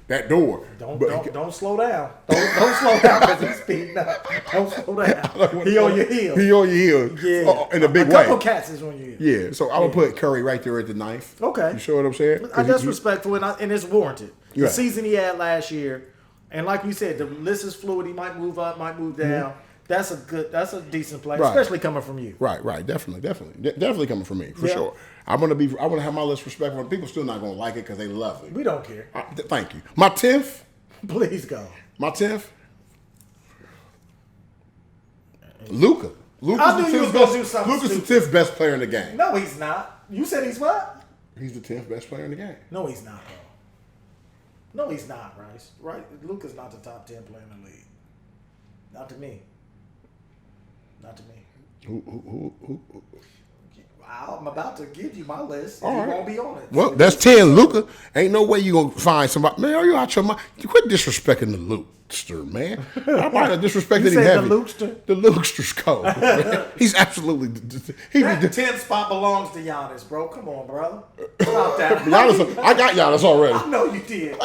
that door.
Don't slow down. Don't slow down because he's speeding up. Don't slow down. He on your heels.
He on your heels.
Yeah.
In a big way.
A couple cats is on your heels.
Yeah. So I would put Curry right there at the ninth.
Okay.
You sure what I'm saying?
That's respectful and it's warranted. The
Yeah.
season he had last year, and like we said, the list is fluid. He might move up, might move down. That's a decent play,
Right.
especially coming from you.
Right. Definitely coming from me for sure. I want to have my list respectful. People still not gonna like it because they love it.
We don't care.
Thank you. My 10th.
Please go.
My 10th. Luka.
I knew you was gonna do something
Luka's the 10th best player in the game.
No, he's not. You said he's what?
He's the 10th best player in the game.
No, he's not, bro. No, he's not, Rice. Right? Luka's not the top 10 player in the league. Not to me. Not to me.
Who?
I'm about to give you my list.
All
You
right.
won't be on it.
Well, that's 10. Luka. Ain't no way you gonna find somebody. Man, are you out your mind? You quit disrespecting the Lukester, man. I might have disrespected
You
him
said
heavy.
the Lukester?
The Lukester's cold. Man. He's absolutely.
That 10th spot belongs to Giannis, bro. Come on, bro. Stop that.
Giannis, I got Giannis already.
I know you did.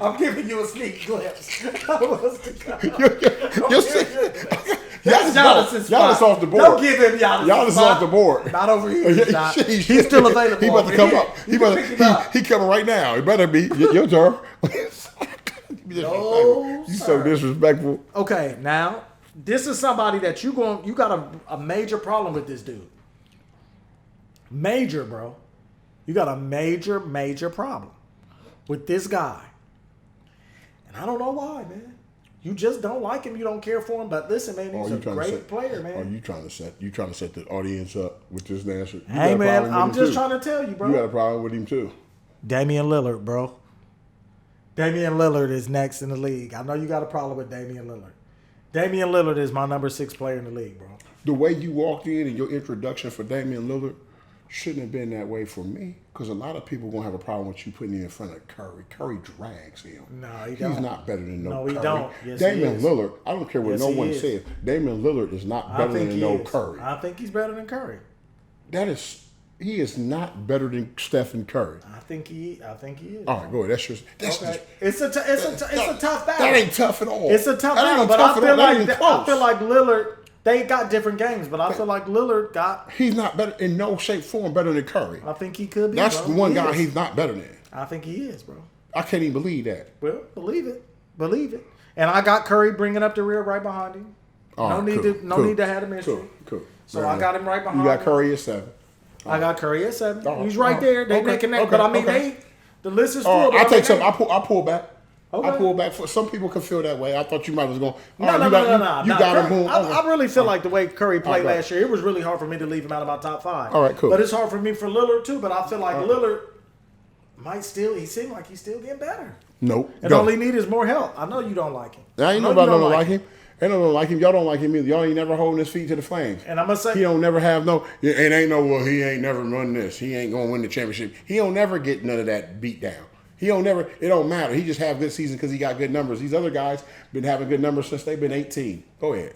I'm giving you a sneak glimpse. That's Giannis' spot.
Giannis off the board.
Don't give him Giannis'
Giannis
spot.
off the board.
Not over here. He's not.
He's
still available.
He about to come up. He coming right now. He better be. Your turn.
No,
you so disrespectful.
Okay, now this is somebody that you got a major problem with this dude. Major, bro. You got a major problem with this guy. And I don't know why, man. You just don't like him. You don't care for him. But listen, man, he's a great player, man.
Are you trying to set the audience up with this answer?
Hey, man, I'm just trying to tell you, bro.
You got a problem with him too.
Damian Lillard, bro. Damian Lillard is next in the league. I know you got a problem with Damian Lillard. Damian Lillard is my number 6 player in the league, bro.
The way you walked in and your introduction for Damian Lillard shouldn't have been that way for me, because a lot of people are going to have a problem with you putting him in front of Curry. Curry drags him.
No, he don't.
He's not better than
No,
Curry.
he don't. Yes,
Damian
he is.
Lillard, I don't care what no one says. Damian Lillard is not better than Curry.
I think he's better than Curry.
He is not better than Stephen Curry.
I think he is.
All right, go ahead. That's
Okay. It's a tough battle.
That ain't tough at all.
It's a tough battle, but I feel like Lillard. They got different games, but I feel like Lillard got.
He's not better in no shape, form better than Curry.
I think he could be.
That's
bro.
the one
He
guy
is.
he's not better than.
I think he is, bro.
I can't even believe that.
Well, believe it. And I got Curry bringing up the rear right behind him. No need to have a mystery.
Cool.
So I got him right behind.
You got
him.
Curry at 7.
I got Curry at 7.
Oh,
He's right there. They neck and neck. But I mean, the list is full.
I take some. I pull back.
Okay.
I pull back. For some people can feel that way. I thought you might was going.
No.
You got him. Boom.
I really feel like the way Curry played
right.
last year, it was really hard for me to leave him out of my top 5.
All right, cool.
But it's hard for me for Lillard too. But I feel like Lillard might still. He seemed like he's still getting better.
Nope.
And all he need is more help. I know you don't like him.
I ain't nobody don't like him. Ain't nobody like him. Y'all don't like him either. Y'all ain't never holding his feet to the flames.
And I'm gonna say
he don't never have no. It ain't no. Well, he ain't never run this. He ain't gonna win the championship. He don't never get none of that beat down. He don't never. It don't matter. He just have good season because he got good numbers. These other guys been having good numbers since they've been 18. Go ahead.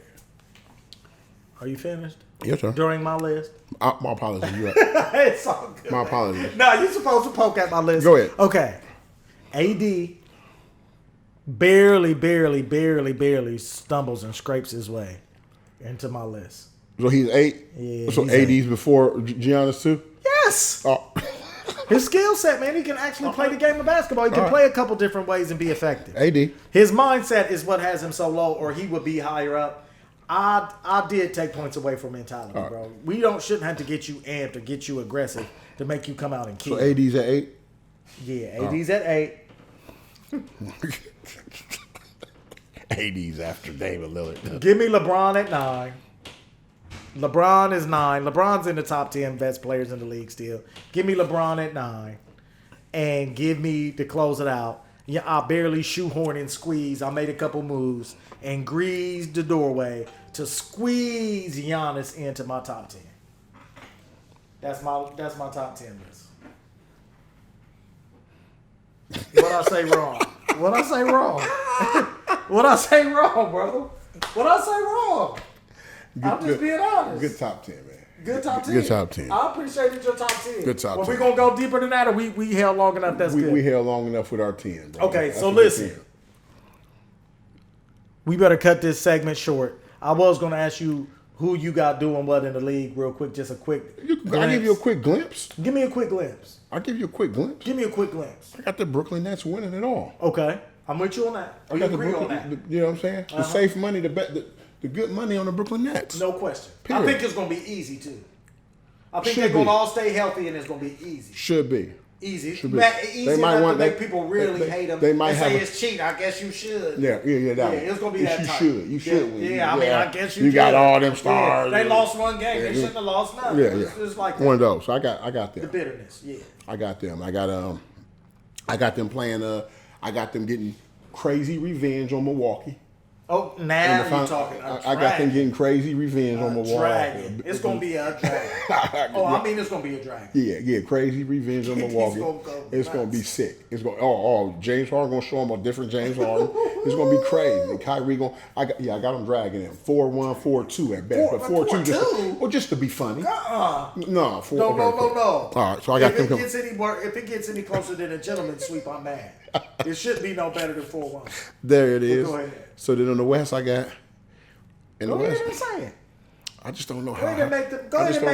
Are you finished?
Yes, sir.
During my list.
My apologies. You
It's all good.
My apologies.
No, you're supposed to poke at my list.
Go ahead.
Okay. AD barely stumbles and scrapes his way into my list.
So he's 8.
Yeah,
so
he's
AD's
8.
before Giannis too.
Yes.
Oh.
His skill set, man, he can actually play the game of basketball. He can play a couple different ways and be effective.
AD.
His mindset is what has him so low, or he would be higher up. I did take points away from mentality, bro. We shouldn't have to get you amped or get you aggressive to make you come out and kill.
So AD's at 8.
Yeah, AD's at 8.
AD's after David Lillard.
Give me LeBron at 9. LeBron is 9. LeBron's in the top 10 best players in the league still. Give me LeBron at 9. And give me, to close it out, yeah, I barely shoehorn and squeeze. I made a couple moves and greased the doorway to squeeze Giannis into my top 10. That's my top 10 list. What I say wrong? What I say wrong? What I say wrong, brother? What I say wrong? I'm just being honest.
Good top 10, man.
Good top 10.
Good top 10.
I appreciate it, your top 10.
Good top 10.
Well, we going to go deeper than that, or we held long enough? That's good.
We held long enough with our 10, bro.
Okay,
That's
so
a good
listen.
10.
We better cut this segment short. I was going to ask you who you got doing what in the league real quick. Just a quick
I'll give you a quick glimpse.
Give me a quick glimpse.
I'll give you a quick glimpse.
Give me a quick glimpse.
I got the Brooklyn Nets winning it all.
Okay. I'm with you on that.
I got the
agree
Brooklyn,
on that.
you know what I'm saying? The safe money, the good money on the Brooklyn Nets.
No question.
Period.
I think it's going to be easy, too. I think
Should
they're going to
be.
all stay healthy, and it's going to be easy.
Should be.
Easy.
Should be.
Easy
They might
enough
want
to make
they-
people really
they-
hate them.
they might
and
have
say
a-
it's cheating. I guess you should.
Yeah, that one.
It's gonna be
Yes,
that
you
type.
should. You should win.
Yeah, I mean, I guess you
You got
should.
all them stars.
They lost one game. They shouldn't have lost nothing.
Yeah,
It's like
one of
that.
those. So I got
The
them.
bitterness. Yeah.
I got them. I got them playing. I got them getting crazy revenge on Milwaukee.
Oh,
In
now
the
you're
final-
talking.
I got them getting crazy revenge on Milwaukee.
Dragon. It's gonna be a dragon. Oh, I mean, it's gonna be a dragon.
Yeah, crazy revenge on
He's
Milwaukee.
gonna go
It's gonna
nuts.
be sick. It's going. James Harden gonna show him a different James Harden. It's gonna be crazy. And Kyrie gonna. I got him dragging him 4-1, 4-2 at best, but 4-2 just to be funny. No, 4.
No.
All right, so I got them.
If it gets any closer than a gentleman's sweep, I'm mad. It should be no better than 4-1.
There it is.
go ahead.
So then on the West, I got. In the
Go ahead
West,
and say it.
I just don't know
Go
how.
ahead and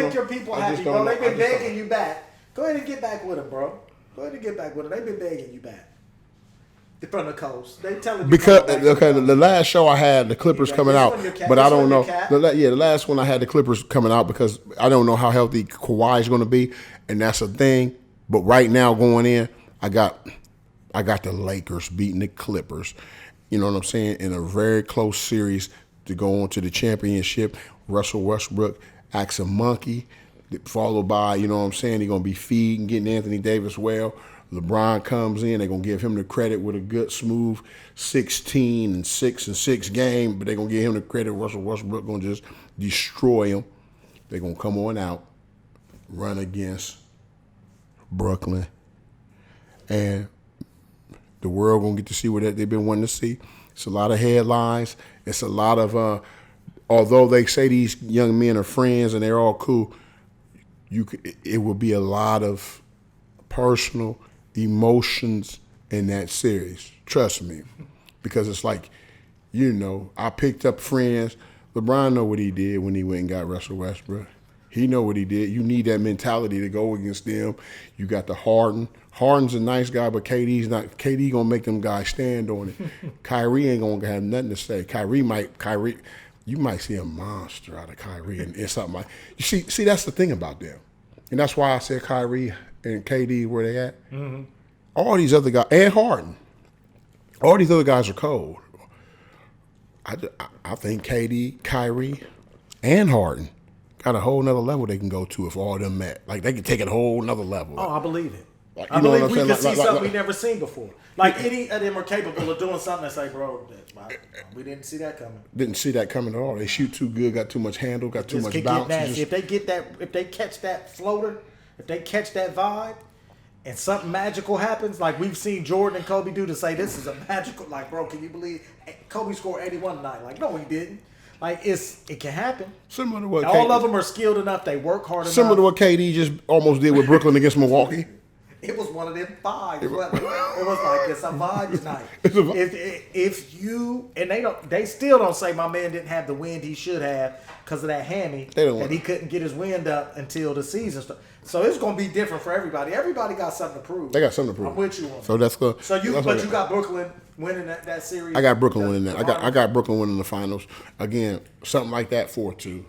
make your people happy, bro. They've been begging you back. Go ahead and get back with them, bro. Go ahead and get back with them. They've been begging you back. From the coast. They telling you
Because
come back.
okay, the last show I had the Clippers
Yeah,
coming
this
out,
one your cat-
but
this
I don't
one
know.
your cat.
The last one I had the Clippers coming out because I don't know how healthy Kawhi is going to be, and that's a thing. But right now going in, I got the Lakers beating the Clippers. You know what I'm saying? In a very close series to go on to the championship. Russell Westbrook acts a monkey, followed by, you know what I'm saying, they're going to be feeding, getting Anthony Davis well. LeBron comes in, they're going to give him the credit with a good, smooth 16-6 game, but they're going to give him the credit. Russell Westbrook going to just destroy him. They're going to come on out, run against Brooklyn, and the world going to get to see what they've been wanting to see. It's a lot of headlines. It's a lot of, although they say these young men are friends and they're all cool, it will be a lot of personal emotions in that series. Trust me. Because it's like, I picked up friends. LeBron know what he did when he went and got Russell Westbrook. He know what he did. You need that mentality to go against them. You got the Harden. Harden's a nice guy, but KD's not. KD gonna make them guys stand on it. Kyrie ain't gonna have nothing to say. Kyrie, you might see a monster out of Kyrie and something like. You see, that's the thing about them, and that's why I said Kyrie and KD where they at. Mm-hmm. All these other guys and Harden, all these other guys are cold. I think KD, Kyrie, and Harden got a whole nother level they can go to if all of them met. Like they can take it a whole nother level.
Oh, I believe it.
Like,
I believe we can see something we never seen before. Like any of them are capable of doing something and say, bro, we didn't see that coming.
Didn't see that coming at all. They shoot too good, got too much handle, got too much bounce.
If they catch that floater, if they catch that vibe, and something magical happens, like we've seen Jordan and Kobe do to say this is a magical, like, bro, can you believe Kobe scored 81 tonight? Like, no, he didn't. Like, it can happen.
Similar to what
all of them are skilled enough. They work hard enough.
Similar to what KD just almost did with Brooklyn against Milwaukee.
It was one of them vibes. It was like it's a vibe tonight. If you and they still don't say my man didn't have the wind he should have because of that hammy, and he couldn't get his wind up until the season started. So it's gonna be different for everybody. Everybody got something to prove.
They got something to prove.
I'm with you on that.
So that's good.
So you got Brooklyn winning that series.
I got Brooklyn winning that. I got Brooklyn winning the finals again. Something like that. 4-2,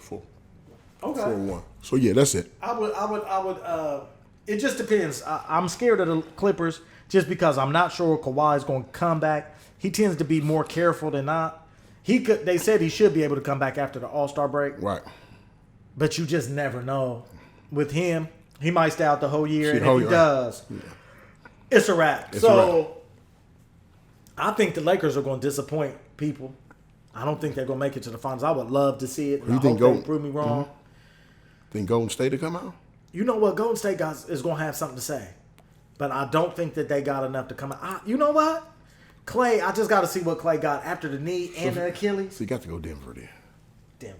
4-1. So yeah, that's it.
I would. It just depends. I'm scared of the Clippers just because I'm not sure Kawhi is going to come back. He tends to be more careful than not. They said he should be able to come back after the All-Star break.
Right.
But you just never know. With him, he might stay out the whole year, and if he does, it's a wrap. I think the Lakers are going to disappoint people. I don't think they're going to make it to the finals. I would love to see it. I hope they prove me wrong.
Think Golden State to come out?
You know what? Golden State is going to have something to say. But I don't think that they got enough to come out. You know what? Clay, I just got to see what Clay got after the knee and the Achilles.
So you got to go Denver then.
Denver.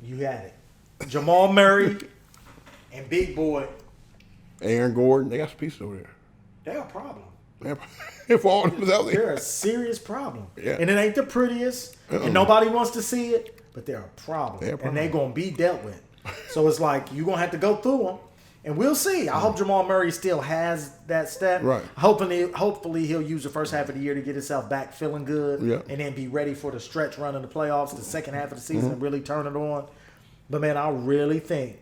You had it. Jamal Murray, and Big Boy.
Aaron Gordon, they got some pieces over there.
They're a problem.
If all of them is out there.
They're a serious problem.
Yeah.
And it ain't the prettiest, and nobody wants to see it, but they're a problem. And they're going to be dealt with. So it's like, you're going to have to go through them, and we'll see. I hope Jamal Murray still has that step.
Right.
Hopefully he'll use the first half of the year to get himself back feeling good, and then be ready for the stretch run in the playoffs, the second half of the season, and really turn it on. But, man, I really think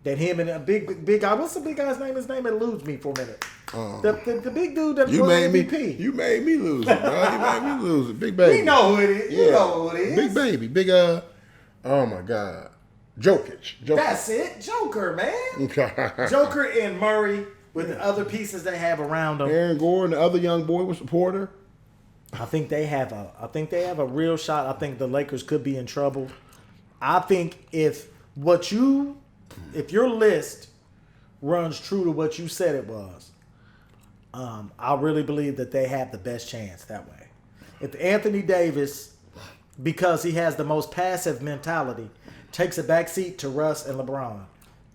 that him and a big guy, what's the big guy's name? His name eludes me for a minute. The big dude that was MVP.
You made me lose it, bro. You made me lose it. Big baby.
We know who it is.
Yeah.
You know who it is.
Big baby. Big, oh my God. Jokic.
That's it. Joker, man. Joker and Murray with the other pieces they have around them.
Aaron Gordon, the other young boy was a Porter.
I think they have a real shot. I think the Lakers could be in trouble. I think if your list runs true to what you said it was, I really believe that they have the best chance that way. If Anthony Davis, because he has the most passive mentality, takes a backseat to Russ and LeBron,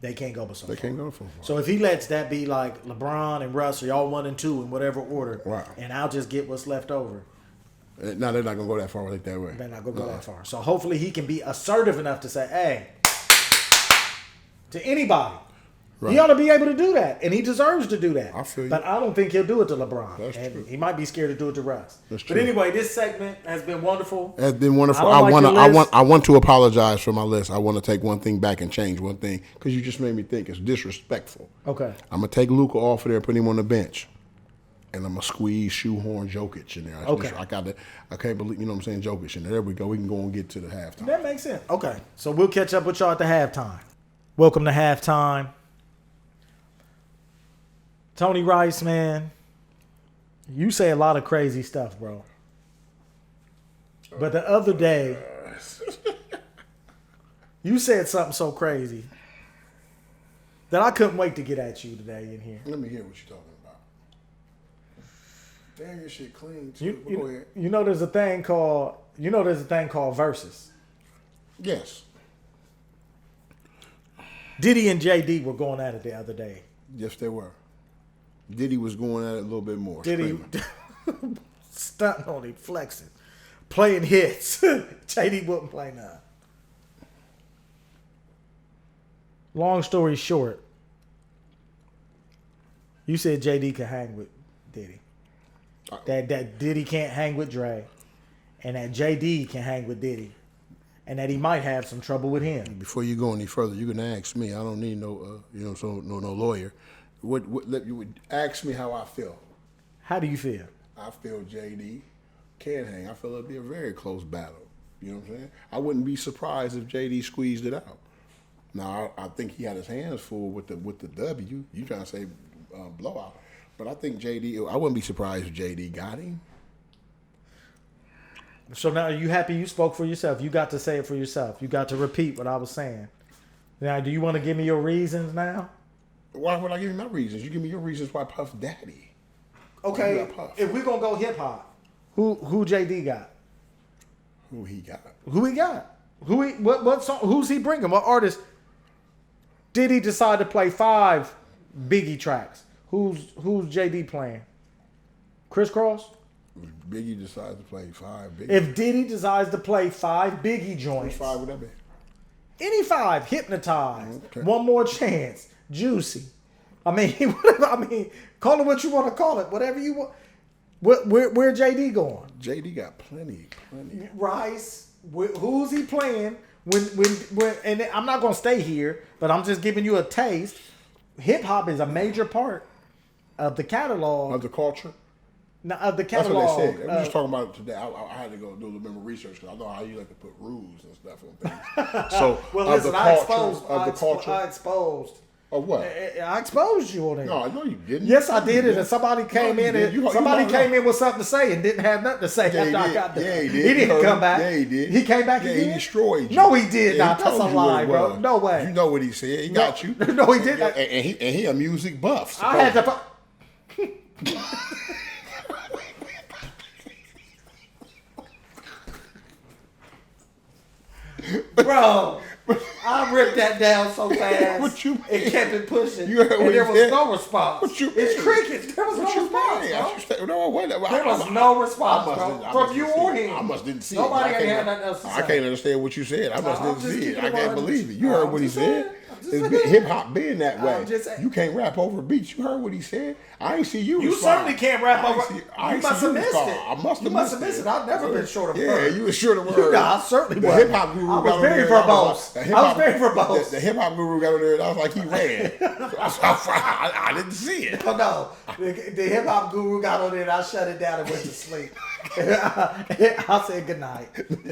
they can't go but so far.
They can't go for far.
So if he lets that be like LeBron and Russ are y'all 1 and 2 in whatever order,
wow, and
I'll just get what's left over.
No, they're not going to go that far like that way.
They're not going to go that far. So hopefully he can be assertive enough to say, hey, to anybody. Right. He ought to be able to do that, and he deserves to do that.
I feel you.
But I don't think he'll do it to LeBron.
That's
and
true.
He might be scared to do it to Russ.
That's true.
But anyway, this segment has been wonderful.
It's been wonderful.
I
want to apologize for my list. I want to take one thing back and change one thing because you just made me think it's disrespectful.
Okay.
I'm gonna take Luka off of there, put him on the bench, and I'm gonna shoehorn Jokic in there. I can't believe, you know what I'm saying, Jokic in there. There we go. We can go and get to the halftime.
That makes sense. Okay. So we'll catch up with y'all at the halftime. Welcome to halftime. Tony Rice, man, you say a lot of crazy stuff, bro. But the other day, you said something so crazy that I couldn't wait to get at you today in here.
Let me hear what you're talking about. Damn, your shit clean too. Go ahead.
You know there's a thing called Verzuz.
Yes.
Diddy and JD were going at it the other day.
Yes, they were. Diddy was going at it a little bit more.
Diddy stunting on him, flexing, playing hits. JD wouldn't play none. Long story short, you said JD can hang with Diddy. That Diddy can't hang with Dre, and that JD can hang with Diddy, and that he might have some trouble with him.
Before you go any further, you can ask me. I don't need no lawyer. Let you ask me how I feel.
How do you feel?
I feel JD can hang. I feel it'd be a very close battle. You know what I'm saying? I wouldn't be surprised if JD squeezed it out. Now I think he had his hands full with the W. You trying to say blowout? But I think JD. I wouldn't be surprised if JD got him.
So now, are you happy you spoke for yourself? You got to say it for yourself. You got to repeat what I was saying. Now, do you want to give me your reasons now?
Why would I give you my reasons? You give me your reasons why Puff Daddy.
Okay, if we're going to go hip-hop, who JD got?
Who he got?
What song? Who's he bringing? What artist? Did he decide to play 5 Biggie tracks? Who's JD playing? Crisscross?
Biggie decides to play 5 Biggie.
If Diddy decides to play 5 Biggie joints.
Which 5 would that be?
Any 5. Hypnotize.
Okay.
One More Chance. Juicy. I mean, whatever. I mean, call it what you want to call it. Whatever you want. Where JD going?
JD got plenty.
Rice. Who's he playing? When and I'm not gonna stay here, but I'm just giving you a taste. Hip hop is a major part of the catalog
Of the culture?
of the
That's
catalog.
what they said. We were just talking about it today. I had to go do a little bit more research because I know how you like to put rules and stuff on things. So,
well,
of
listen,
the
I
culture.
exposed.
Of what?
I exposed you on it.
No, I know you didn't.
Yes, I did it, and somebody came in with something to say and didn't have nothing to say
Yeah,
after I got there.
Yeah, he did.
He didn't come back.
Yeah, he did.
He came back
yeah,
again?
he destroyed you.
No, he did
Yeah,
not.
he
That's a
told you what
lie,
it
bro.
was.
No way.
You know what he said. He got you.
No, he did not.
And he a music buff.
I had to... Bro, I ripped that down so fast.
What you mean?
It kept it pushing.
You heard what
and
he
there was
said?
no response.
What you
It's
mean?
crickets. There was no response, bro.
No, wait.
There was no response, bro. From you or him.
I must didn't see
Nobody
it.
ain't had nothing else to say.
I can't understand what you said. I must
I'm
didn't
just
see it.
keeping
I
it
can't
100.
believe it. You heard what he said. Hip hop being that way.
I'm just saying.
You can't rap over beats. You heard what he said. I ain't see you.
You
respond.
certainly can't rap over. You must have missed it.
I must have missed it.
I've never been short of
Yeah,
words.
you was short of words.
I certainly was.
The hip hop guru.
I was very verbose. I was very verbose.
The hip hop guru got on there and I was like, he ran. I didn't see it.
No. The hip hop guru got on there and I shut it down and went to sleep. I said good night.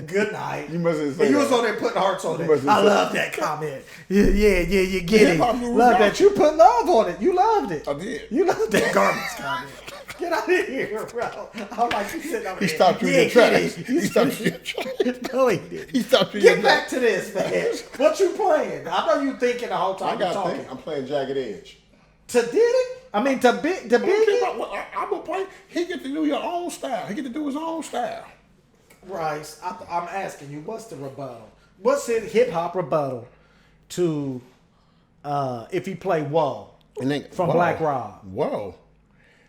Good night.
You must have said
you
that.
was on there putting hearts on it.
I
love that comment. Yeah, you get it. Love that. You put love on it. You loved it.
I did.
You loved that garbage comment. Get out of here, bro. I'm like, you sitting over
He
there.
stopped you in your tracks. He stopped you in your tracks.
No, he didn't.
He stopped you in your
Get back to this, man. What you playing? I know you thinking the whole time
I
you talking.
I'm playing Jagged Edge.
To Diddy? I mean, to Biggie?
I'm gonna play. He get to do your own style. He get to do his own style.
Rice, I'm asking you, what's the rebuttal? What's the hip hop rebuttal to if he play Whoa from Black Rob?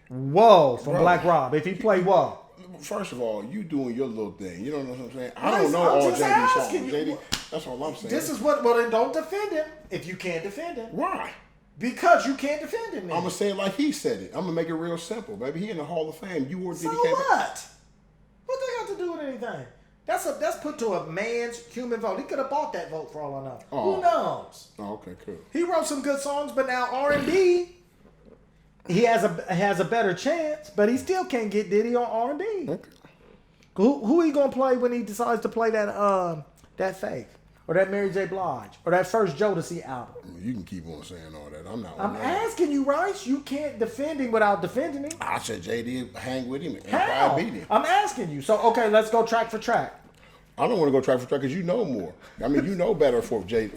Whoa from Black Rob. If he play Whoa.
First of all, you doing your little thing. You don't know what I'm saying? I don't know all JD songs. JD, that's all I'm saying.
This is what. Well, then don't defend him if you can't defend him.
Why?
Because you can't defend him. Man.
I'm gonna say it like he said it. I'm gonna make it real simple, baby. He in the Hall of Fame. You or Diddy
So
can't.
what? What they got to do with anything? That's put to a man's human vote. He could have bought that vote for all I know.
Oh.
Who knows?
Oh, okay, cool.
He wrote some good songs, but now R&B, he has a better chance, but he still can't get Diddy on R&B.
Okay.
Who he gonna play when he decides to play that Faith or that Mary J. Blige or that first Jodeci album?
You can keep on saying all that.
I'm asking you, Rice. You can't defend him without defending him.
I said JD hang with him and
How?
probably beat him.
I'm asking you. So okay, let's go track for track.
I don't want to go track for track because you know more. I mean, you know better for your man.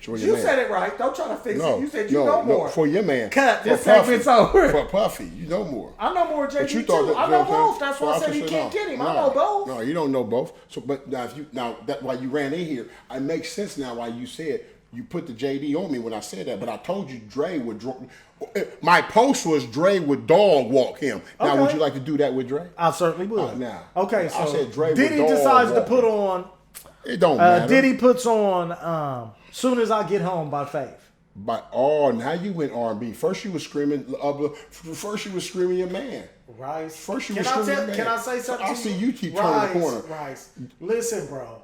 You said it right. Don't try to fix it. You said you know more.
For your man.
Cut. This
for Puffy,
segment's over.
For Puffy, you know more.
I know more JD
But you
too.
thought that,
I know both. That's why I said he can't get him. I know both.
No, you don't know both. So, but now that why you ran in here, it makes sense now why you said you put the JD on me when I said that. But I told you Dre would. My post was Dre would dog walk him. Now,
Okay.
would you like to do that with Dre?
I certainly would.
Now,
Okay, so
I said Dre
Diddy
would dog
decides to
walk
put
him.
on.
It don't matter.
Diddy puts on "Soon as I Get Home" by Faith.
But now you went R&B. First you was screaming. First you was screaming your man.
Rice.
First you was screaming your man.
Can I say something?
I see you keep
Rice,
turning the corner.
Rice. Listen, bro.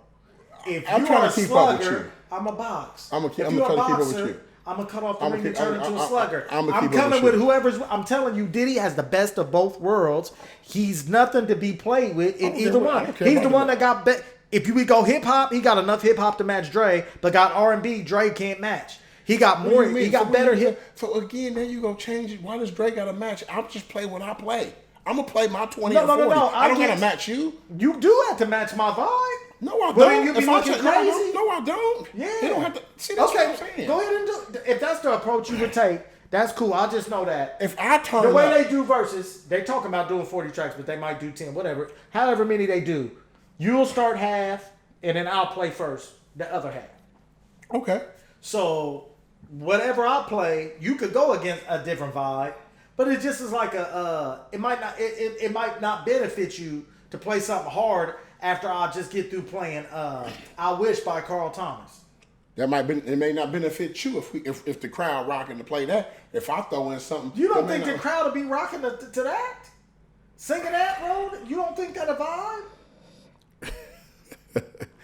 If
I'm
you
trying
are a
to keep up with
slugger,
you.
I'm a box.
I'm
if
gonna
you're
try
a
to keep up
boxer,
with you.
I'm gonna cut off the
I'm
ring and
gonna
turn
keep-
into a slugger.
I'm gonna
I'm
keep up
coming
with
with
you.
whoever's. I'm telling you, Diddy has the best of both worlds. He's nothing to be played with in either one. He's the one that got bet. If we go hip hop, he got enough hip hop to match Dre, but got R&B, Dre can't match. He got more. He got better hip.
So again, then you go change it. Why does Dre got to match? I'm just play what I play. I'm gonna play my 20
No,
or
no,
40.
no.
I don't gotta match you.
You do have to match my vibe.
No, I don't.
But then you be
If I
looking
say- no, I don't.
crazy.
No, I don't.
Yeah.
They don't have to. See, that's what I'm saying.
Go ahead and do. If that's the approach you would take, that's cool. I just know that.
If I turn
The way
up,
they do verses, they talking about doing 40 tracks, but they might do 10, whatever. However many they do, you'll start half, and then I'll play first the other half.
okay.
So whatever I play, you could go against a different vibe, but it just is like it might not benefit you to play something hard after I just get through playing "I Wish" by Carl Thomas.
It may not benefit you if the crowd rocking to play that. If I throw in something,
You don't
that may
think the
not-
crowd will be rocking to that? Singing that, bro? You don't think that a vibe?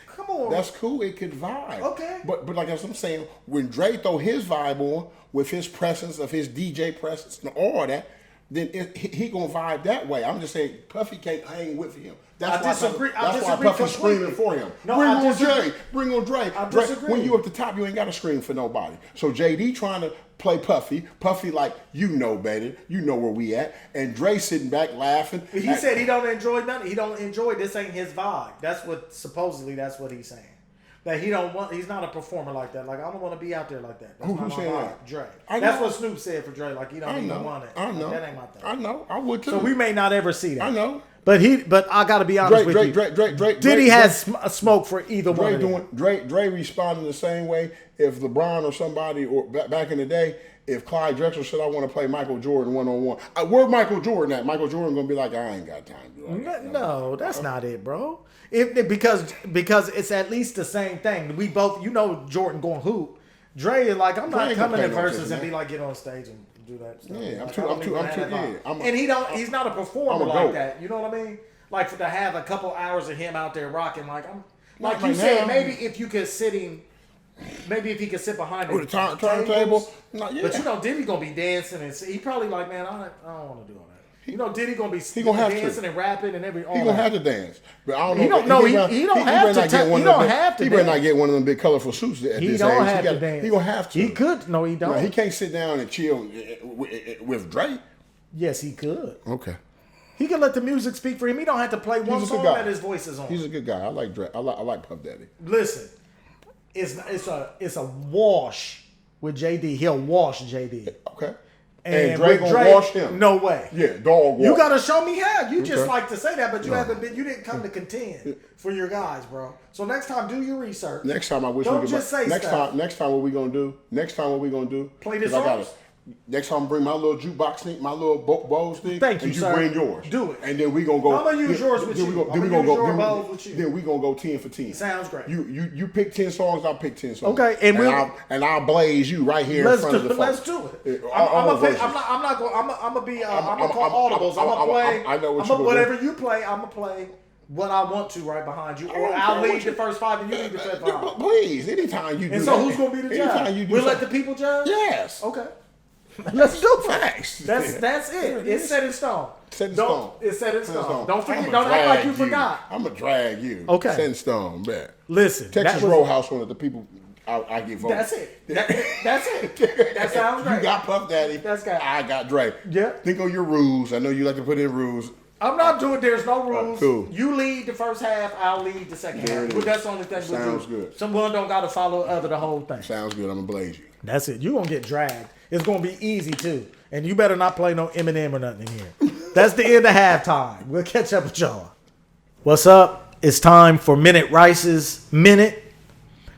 Come on.
That's cool. It could vibe.
Okay.
But like as I'm saying, when Dre throw his vibe on with his presence of his DJ presence and all that, then he gonna vibe that way. I'm just saying Puffy can't hang with him. That's
I disagree. I
That's why
disagree
Puffy's
completely.
screaming for him.
No,
bring
I
on
disagree.
Dre. Bring on Dre.
I
Dre.
disagree.
When you up the top, you ain't got to scream for nobody. So JD trying to play Puffy. Puffy like, you know better. You know where we at. And Dre sitting back laughing.
He said he don't enjoy nothing. He don't enjoy this. Ain't his vibe. That's what he's saying. That he don't want. He's not a performer like that. Like I don't want to be out there like that. That's
Who
not my
said
vibe.
that?
Dre.
I
That's
know.
what Snoop said for Dre. Like he don't even want it.
I know.
Like, that ain't my thing.
I know. I would too.
So we may not ever see that.
I know.
But I got to be honest with you. Diddy has smoke for either one of them.
Dre responding the same way. If LeBron or somebody, or back in the day, if Clyde Drexler said, I want to play Michael Jordan one-on-one, where Michael Jordan at? Michael Jordan going to be like, I ain't got time to do that.
No, that's not it, bro. Because it's at least the same thing. We both, Jordan going hoop. Dre is like, I'm not coming to Versus and be like, get on stage and do that stuff.
Yeah,
he's not a performer like that. You know what I mean? Like to have a couple hours of him out there rocking, like you said, maybe if you could sit him. Maybe if he could sit behind
with a turntable.
But Diddy gonna be dancing and he probably like, man, I don't want to do all that. Diddy gonna be dancing and rapping and everything. He
gonna have to dance, but I don't know.
He don't have to. He don't have to.
He better not get one of them big colorful suits at this age. He don't have to dance. He gonna have to.
He could. No, he don't.
No, he can't sit down and chill with Dre.
Yes, he could.
Okay.
He can let the music speak for him. He don't have to play one song that his voice is on.
He's a good guy. I like Dre. I like Puff Daddy.
Listen. It's a wash with JD. He'll wash JD.
Okay. And Dre gonna wash him.
No way.
Yeah, dog wash.
You gotta show me how. You just like to say that, but you haven't been. You didn't come to contend for your guys, bro. So next time, do your research.
Next time, I wish
don't
we could.
Just say stuff.
Next time, what we gonna do?
Play this song.
Next time, bring my little jukebox thing, my little bowl thing.
Thank you,
and you
sir.
bring yours.
Do it.
And then we gonna go.
I'm gonna use yours with you. Then we gonna
go 10 for 10.
Sounds great.
You pick 10 songs. I'll pick 10 songs.
Okay, and
I'll blaze you right here in front of the phone.
Let's do it. I'm gonna call audibles. I'm gonna play.
I know what
you're whatever you play, I'm gonna play what I want to right behind you, or I'll lead the first 5 and you lead the first 5.
Please, anytime you do.
And so who's gonna be the judge? We'll let the people judge.
Yes.
Okay. Let's do
facts.
That's it. It's set in stone.
Set in stone.
It's set in stone. Don't forget. Don't act like you forgot.
I'm gonna drag you.
Okay.
Set in stone, man.
Listen.
Texas Roadhouse one of the people I get voted.
That's it. That's it. That sounds great.
You got Puff Daddy.
That's good.
I got Dre.
Yeah.
Think of your rules. I know you like to put in rules.
I'm not doing. There's no rules.
Cool.
You lead the first half. I'll lead the second half. But that's the only thing.
Sounds good.
Someone don't got to follow the whole thing.
Sounds good. I'm gonna blaze you.
That's it. You gonna get dragged. It's gonna be easy too. And you better not play no Eminem or nothing in here. That's the end of halftime. We'll catch up with y'all. What's up? It's time for Minute Rice's Minute,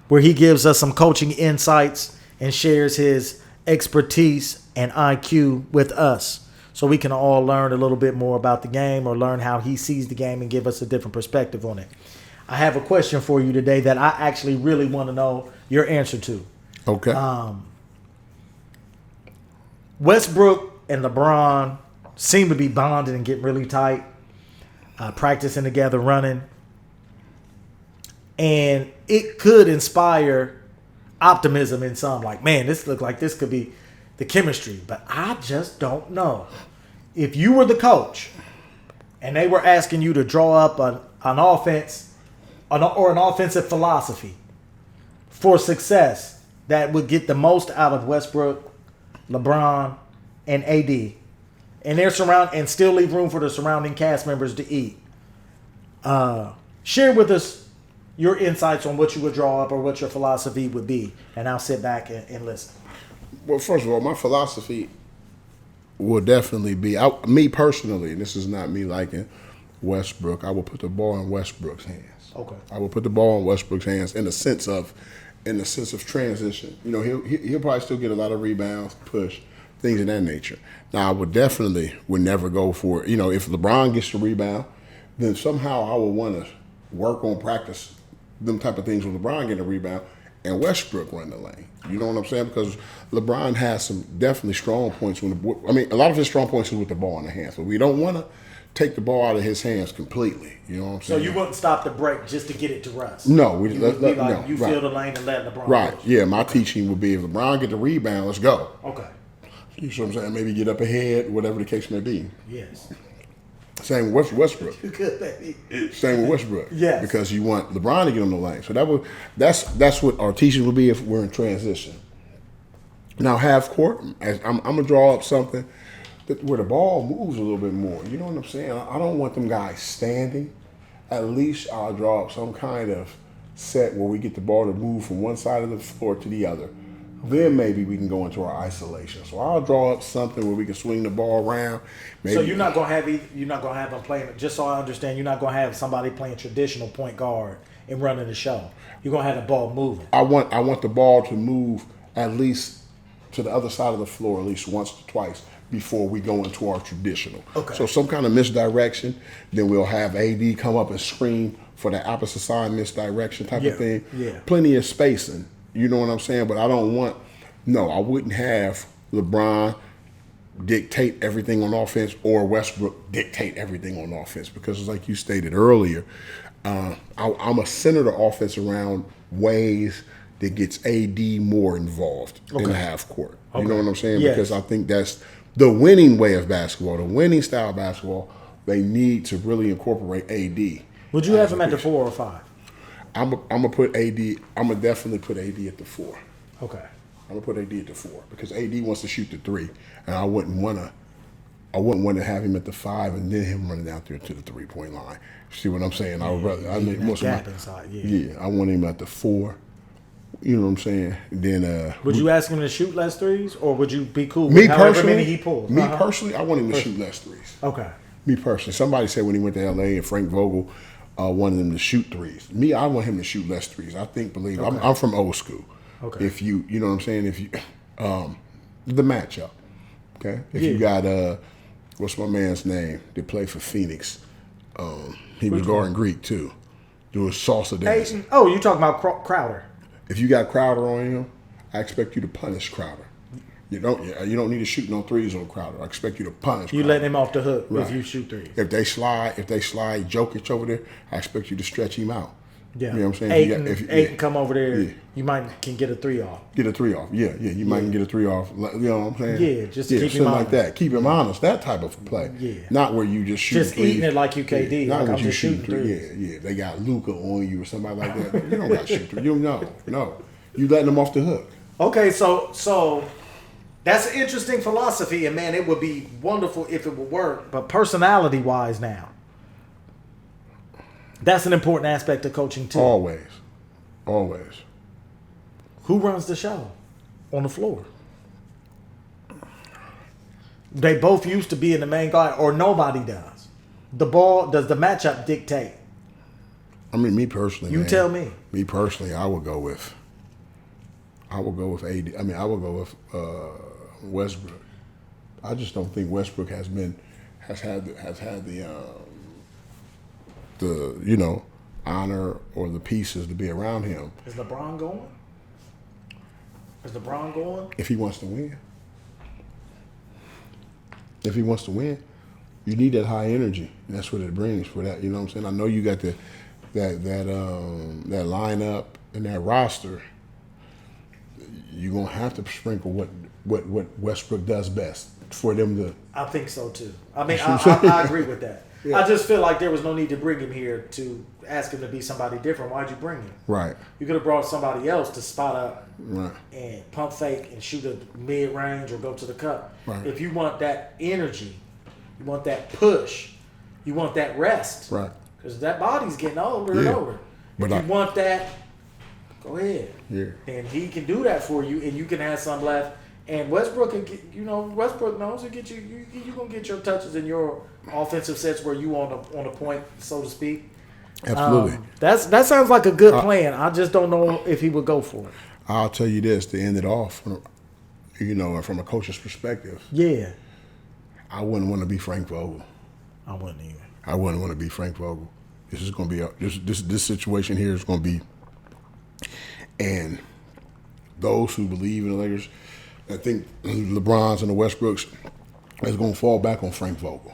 where he gives us some coaching insights and shares his expertise and IQ with us, so we can all learn a little bit more about the game, or learn how he sees the game and give us a different perspective on it. I have a question for you today that I actually really want to know your answer to.
Okay.
Westbrook and LeBron seem to be bonded and getting really tight, practicing together, running. And it could inspire optimism in some, like, man, this looks like this could be the chemistry. But I just don't know. If you were the coach and they were asking you to draw up an offense or an offensive philosophy for success that would get the most out of Westbrook, LeBron, and AD, and still leave room for the surrounding cast members to eat. Share with us your insights on what you would draw up or what your philosophy would be, and I'll sit back and listen.
Well, first of all, my philosophy will definitely be, me personally, and this is not me liking Westbrook, I will put the ball in Westbrook's hands.
Okay.
I will put the ball in Westbrook's hands in the sense of transition. He'll probably still get a lot of rebounds, push, things of that nature. Now, I would never go for, if LeBron gets the rebound, then somehow I would want to work on practice them type of things with LeBron getting a rebound and Westbrook run the lane. You know what I'm saying? Because LeBron has some definitely strong points. A lot of his strong points is with the ball in the hands, but we don't want to take the ball out of his hands completely. You know what I'm saying?
So you wouldn't stop the break just to get it to Russ?
No.
You would be like, you feel the lane and let LeBron
Right.
push.
Yeah, my teaching would be if LeBron get the rebound, let's go.
Okay.
You see what I'm saying? Maybe get up ahead, whatever the case may be.
Yes.
Same with Westbrook.
Good, baby.
Same with Westbrook.
Yes.
Because you want LeBron to get on the lane. So that's what our teaching would be if we're in transition. Now, half court, I'm going to draw up something where the ball moves a little bit more. You know what I'm saying? I don't want them guys standing. At least I'll draw up some kind of set where we get the ball to move from one side of the floor to the other. Then maybe we can go into our isolation. So I'll draw up something where we can swing the ball around. Maybe.
So you're not gonna have them playing. Just so I understand, you're not gonna have somebody playing traditional point guard and running the show. You're gonna have the ball moving.
I want the ball to move at least to the other side of the floor at least once or twice before we go into our traditional.
Okay.
So some kind of misdirection, then we'll have AD come up and screen for the opposite side misdirection type of thing.
Yeah.
Plenty of spacing. You know what I'm saying? But I wouldn't have LeBron dictate everything on offense or Westbrook dictate everything on offense because like you stated earlier, I'm a center the offense around ways that gets AD more involved in the half court. You know what I'm saying?
Yes.
Because I think that's the winning way of basketball, the winning style of basketball. They need to really incorporate AD.
Would you have him at the 4 or 5?
I'm gonna put AD. I'm gonna definitely put AD at the 4.
Okay.
I'm gonna put AD at the 4 because AD wants to shoot the 3, and I wouldn't want to have him at the 5 and then him running out there to the 3-point line. See what I'm saying? I would rather. I mean, most
gap
of my,
inside.
yeah, I want him at the 4. You know what I'm saying? Then
would you ask him to shoot less threes, or would you be cool
me
with however
personally,
many he pulls?
Me personally, I want him to shoot less threes.
Okay.
Me personally, somebody said when he went to LA and Frank Vogel wanted him to shoot threes. Me, I want him to shoot less threes. I think, I'm from old school.
Okay.
If you know what I'm saying, if you the matchup, okay. If you got what's my man's name that played for Phoenix? He was guarding Greek too, doing salsa dancing.
Oh, you talking about Crowder?
If you got Crowder on him, I expect you to punish Crowder. You don't need to shoot no threes on Crowder. I expect you to punish.
You
Crowder.
letting him off the hook
Right.
if you shoot threes.
If they slide Jokic over there, I expect you to stretch him out.
Yeah.
You know what I'm saying?
Eight come over there.
Yeah.
You can get a 3 off.
Get a 3 off. Yeah. You might can get a 3 off. You know what I'm saying?
Yeah, just to keep him
something like
honest.
that. Keep him honest. That type of play.
Yeah.
Not where you just shoot
Just
threes.
eating it like you KD.
Not
Like
when
I'm
you
just shooting
threes. Yeah. They got Luca on you or somebody like that. You don't got to shoot threes. You no. You letting them off the hook.
Okay, so that's an interesting philosophy, and man, it would be wonderful if it would work. But personality-wise, now, that's an important aspect of coaching too.
Always.
Who runs the show on the floor? They both used to be in the main guard, or nobody does. The matchup dictate?
I mean, me personally.
You tell me.
Me personally, I would go with AD. I mean, I would go with Westbrook. I just don't think Westbrook has had the honor or the pieces to be around him.
Is LeBron going?
If he wants to win. You need that high energy. And that's what it brings for that. You know what I'm saying? I know you got that lineup and that roster. You're gonna have to sprinkle what Westbrook does best for them to.
I think so too. I mean, I agree with that.
Yeah.
I just feel like there was no need to bring him here to ask him to be somebody different. Why'd you bring him?
Right.
You could have brought somebody else to spot up
Right.
and pump fake and shoot a mid range or go to the cup.
Right.
If you want that energy, you want that push, you want that rest.
Right.
Because that body's getting older and older.
But
if you want that, go ahead.
Yeah.
And he can do that for you, and you can have some left. And Westbrook can get, Westbrook knows to get you. You gonna get your touches in your offensive sets where you on a point, so to speak.
Absolutely.
That sounds like a good plan. I just don't know if he would go for it.
I'll tell you this to end it off. From a coach's perspective.
Yeah.
I wouldn't want to be Frank Vogel.
I wouldn't either.
I wouldn't want to be Frank Vogel. This is going to be this situation here is going to be, and those who believe in the Lakers, I think LeBron's and the Westbrooks is going to fall back on Frank Vogel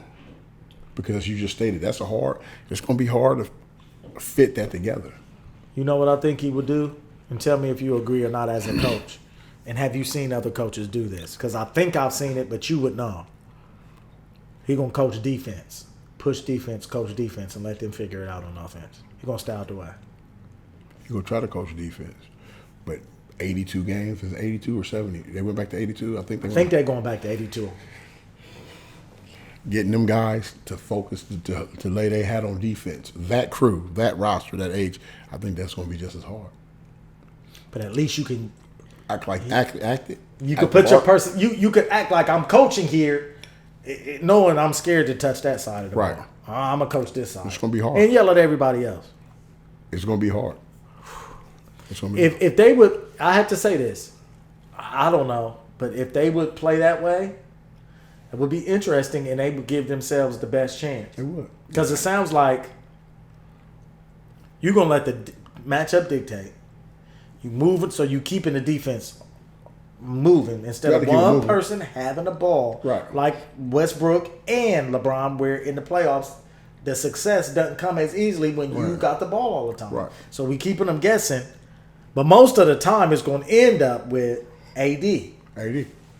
because you just stated it's going to be hard to fit that together.
You know what I think he would do? And tell me if you agree or not as a coach. And have you seen other coaches do this? Because I think I've seen it, but you would know. He going to coach defense. Push defense, coach defense, and let them figure it out on offense. He going to stay out the way.
He going to try to coach defense. But 82 games, is it 82 or 70? They went back to 82? I think
they're going back to 82.
Getting them guys to focus, to lay their hat on defense. That crew, that roster, that age, I think that's going to be just as hard.
But at least you can
Act it.
You could put your person. You could act like I'm coaching here, knowing I'm scared to touch that side of the ball. I'm gonna coach this side.
It's gonna be hard.
And yell at everybody else.
It's gonna be hard. It's gonna be
if they would, I have to say this. I don't know, but if they would play that way, it would be interesting, and they would give themselves the best chance.
It would,
because it sounds like you're gonna let the matchup dictate. You move it, so you keeping the defense moving instead of one person having the ball,
right?
Like Westbrook and LeBron, where in the playoffs the success doesn't come as easily when you got the ball all the time.
Right.
So we keeping them guessing, but most of the time it's going to end up with AD.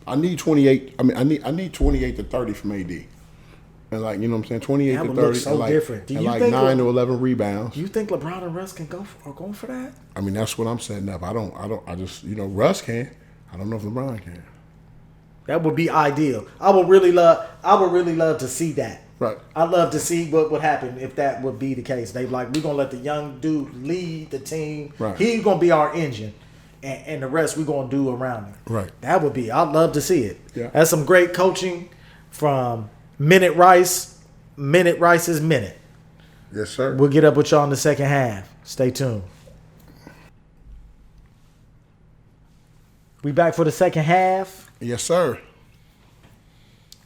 I need 28. I mean, I need 28 to 30 from AD, and like you know what I'm saying, 28
that
to
would
30,
look so
and like,
different. Do you
and
think
like 9 to 11 rebounds.
Do you think LeBron and Russ can are going for that?
I mean, that's what I'm setting up. I just Russ can. I don't know if LeBron can.
That would be ideal. I would really love to see that.
Right.
I'd love to see what would happen if that would be the case. We're gonna let the young dude lead the team.
Right.
He's gonna be our engine, and the rest we're gonna do around him.
Right.
That would be. I'd love to see it.
Yeah.
That's some great coaching from Minute Rice. Minute Rice's minute.
Yes, sir.
We'll get up with y'all in the second half. Stay tuned. We back for the second half.
Yes, sir.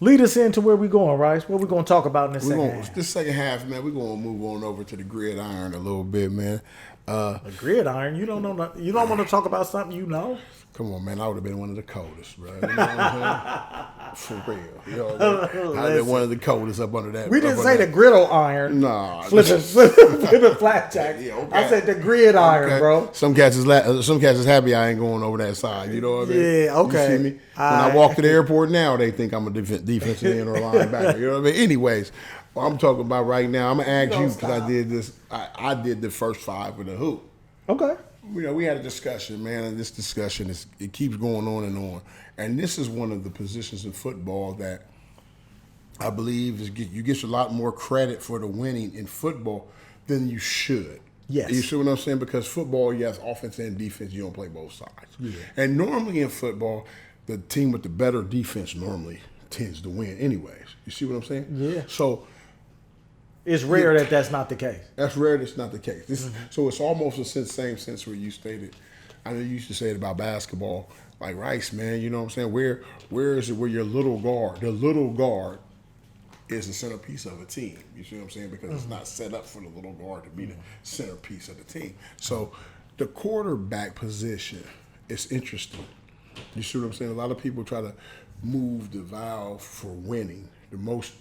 Lead us into where we going, Rice. What we going to talk about in the second half?
This second half, man, we're going to move on over to the gridiron a little bit, man.
The gridiron? You don't know? You don't want to talk about something you know?
Come on, man. I would have been one of the coldest, bro. You know what I'm saying? For real. You know what I mean? I'd have been one of the coldest up under that.
We didn't say the griddle iron.
Nah.
Flipping flapjack.
Yeah, okay.
I said the gridiron, bro.
Some cats is happy I ain't going over that side. You know what I mean?
Yeah, okay.
You see me? When I walk to the airport now, they think I'm a defensive end or a linebacker. You know what I mean? Anyways, what I'm talking about right now, I'm going to ask you because I did this. I did the first 5 with the hoop.
Okay.
We had a discussion, man, and this discussion it keeps going on and on. And this is one of the positions in football that I believe you get a lot more credit for the winning in football than you should.
Yes.
You see what I'm saying? Because football, yes, offense and defense, you don't play both sides.
Yeah.
And normally in football, the team with the better defense normally tends to win anyways. You see what I'm saying?
Yeah.
So
it's rare that that's not the case.
That's rare that's not the case. So it's almost the same sense where you stated. I know you used to say it about basketball, like Rice, man. You know what I'm saying? Where is it where your little guard, the little guard, is the centerpiece of a team? You see what I'm saying? Because it's not set up for the little guard to be the centerpiece of the team. So the quarterback position is interesting. You see what I'm saying? A lot of people try to move the valve for winning the most.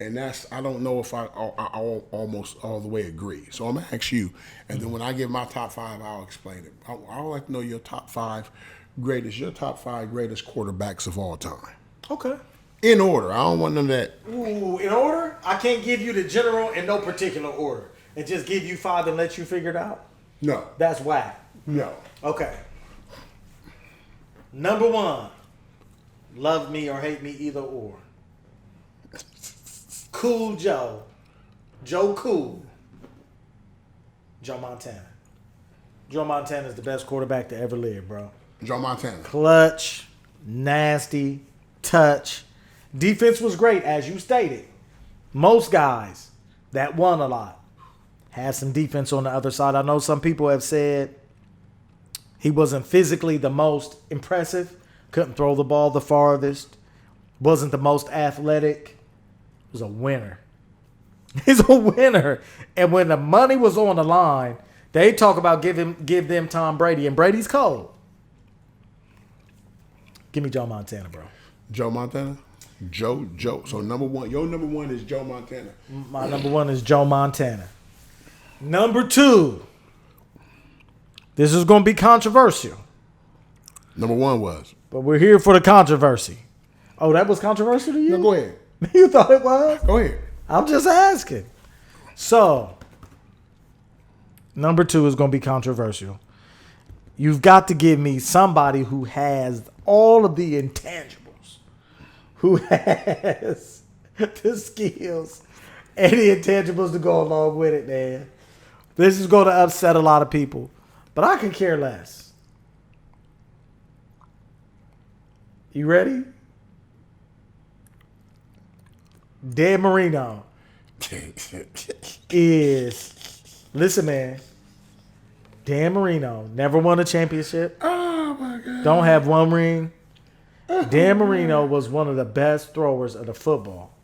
And I don't know if I almost all the way agree. So I'm going to ask you. And then when I give my top 5, I'll explain it. I would like to know your top 5 greatest quarterbacks of all time.
Okay.
In order. I don't want none of that.
Ooh, in order? I can't give you the general in no particular order. And just give you 5 and let you figure it out?
No.
That's whack.
No.
Okay. Number 1. Love me or hate me, either or. Cool Joe. Joe Cool. Joe Montana. Joe Montana is the best quarterback to ever live, bro.
Joe Montana.
Clutch, nasty, touch. Defense was great, as you stated. Most guys that won a lot had some defense on the other side. I know some people have said he wasn't physically the most impressive, couldn't throw the ball the farthest, wasn't the most athletic. Was a winner. He's a winner. And when the money was on the line, they talk about give them Tom Brady, and Brady's cold. Give me Joe Montana, bro.
Joe Montana? Joe. So number 1, your number 1 is Joe Montana.
My number 1 is Joe Montana. Number 2. This is going to be controversial.
Number 1 was.
But we're here for the controversy. Oh, that was controversial to you?
No, go ahead.
You thought it was?
Go ahead.
I'm just asking. So, number 2 is going to be controversial. You've got to give me somebody who has all of the intangibles, who has the skills and the intangibles to go along with it, man. This is going to upset a lot of people. But I could care less. You ready? Dan Marino is, listen, man. Dan Marino never won a championship.
Oh my God.
Don't have one ring. Dan Marino was one of the best throwers of the football